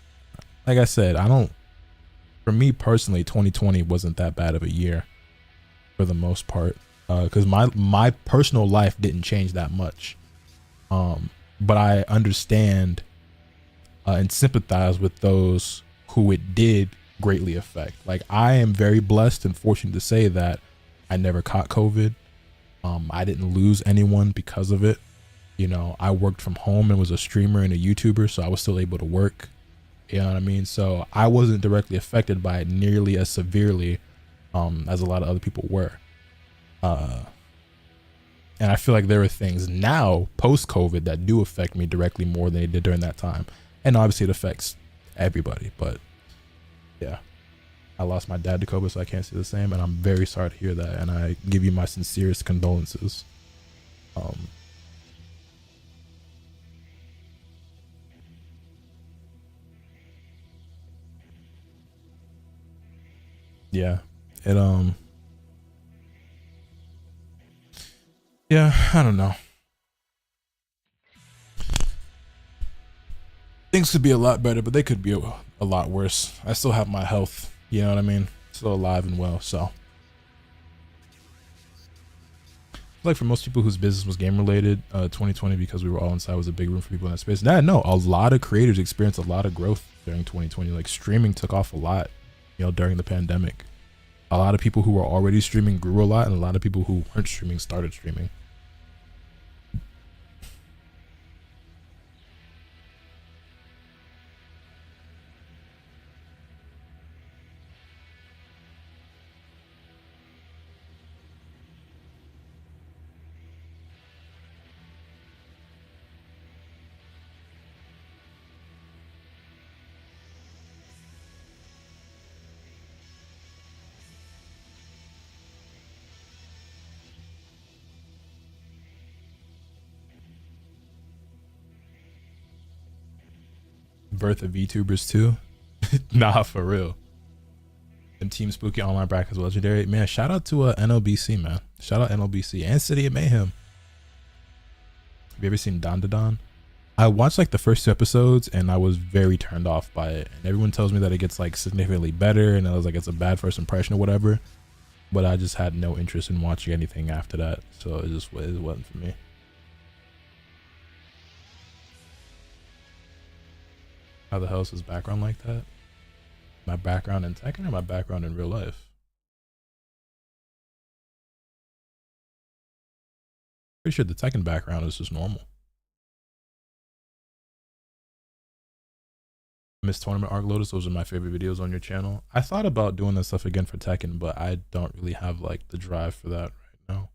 Like I said, for me personally, 2020 wasn't that bad of a year for the most part. Because my personal life didn't change that much. But I understand and sympathize with those who it did greatly affect. Like I am very blessed and fortunate to say that I never caught COVID. I didn't lose anyone because of it. You know, I worked from home and was a streamer and a YouTuber, so I was still able to work. You know what I mean? So I wasn't directly affected by it nearly as severely as a lot of other people were. And I feel like there are things now post-COVID that do affect me directly more than they did during that time. And obviously it affects everybody, but yeah, I lost my dad to COVID, so I can't say the same. And I'm very sorry to hear that. And I give you my sincerest condolences. Yeah, yeah, I don't know. Things could be a lot better, but they could be a lot worse. I still have my health, you know what I mean? Still alive and well, so. like for most people whose business was game related, 2020, because we were all inside, was a big room for people in that space. No, a lot of creators experienced a lot of growth during 2020. Like streaming took off a lot, you know, during the pandemic. A lot of people who were already streaming grew a lot, and a lot of people who weren't streaming started streaming. Birth of VTubers too. Nah, for real. And Team Spooky online brackets legendary. Man, shout out to NLBC, man. Shout out NLBC and City of Mayhem. Have you ever seen Don Da Don? I watched like the first 2 episodes and I was very turned off by it. And everyone tells me that it gets like significantly better, and I was like, it's a bad first impression or whatever. But I just had no interest in watching anything after that. So it wasn't for me. How the hell is his background like that? My background in Tekken or my background in real life? Pretty sure the Tekken background is just normal. Miss Tournament Arc Lotus, those are my favorite videos on your channel. I thought about doing this stuff again for Tekken, but I don't really have like the drive for that right now.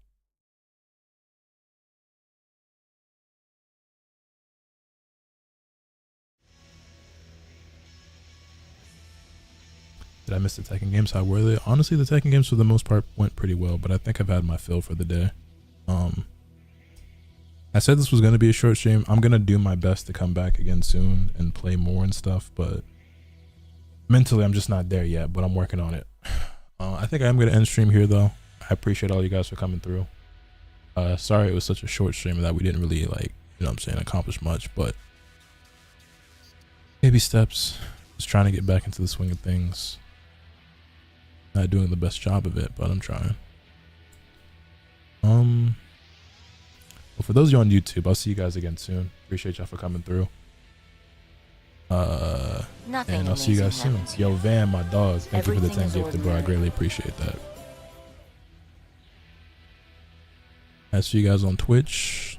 Did I miss the Tekken games? How were they? Honestly, the Tekken games for the most part went pretty well, but I think I've had my fill for the day. I said this was going to be a short stream. I'm going to do my best to come back again soon and play more and stuff, but mentally I'm just not there yet, but I'm working on it. I think I'm going to end stream here though. I appreciate all you guys for coming through. Sorry it was such a short stream that we didn't really, like, you know what I'm saying, accomplish much, but baby steps. Just trying to get back into the swing of things. Not doing the best job of it, but I'm trying. Well, for those of you on YouTube, I'll see you guys again soon. Appreciate y'all for coming through. And I'll see you guys soon. Yo, Van, my dog, thank you for the 10 gifted, bro. I greatly appreciate that. I'll see you guys on Twitch.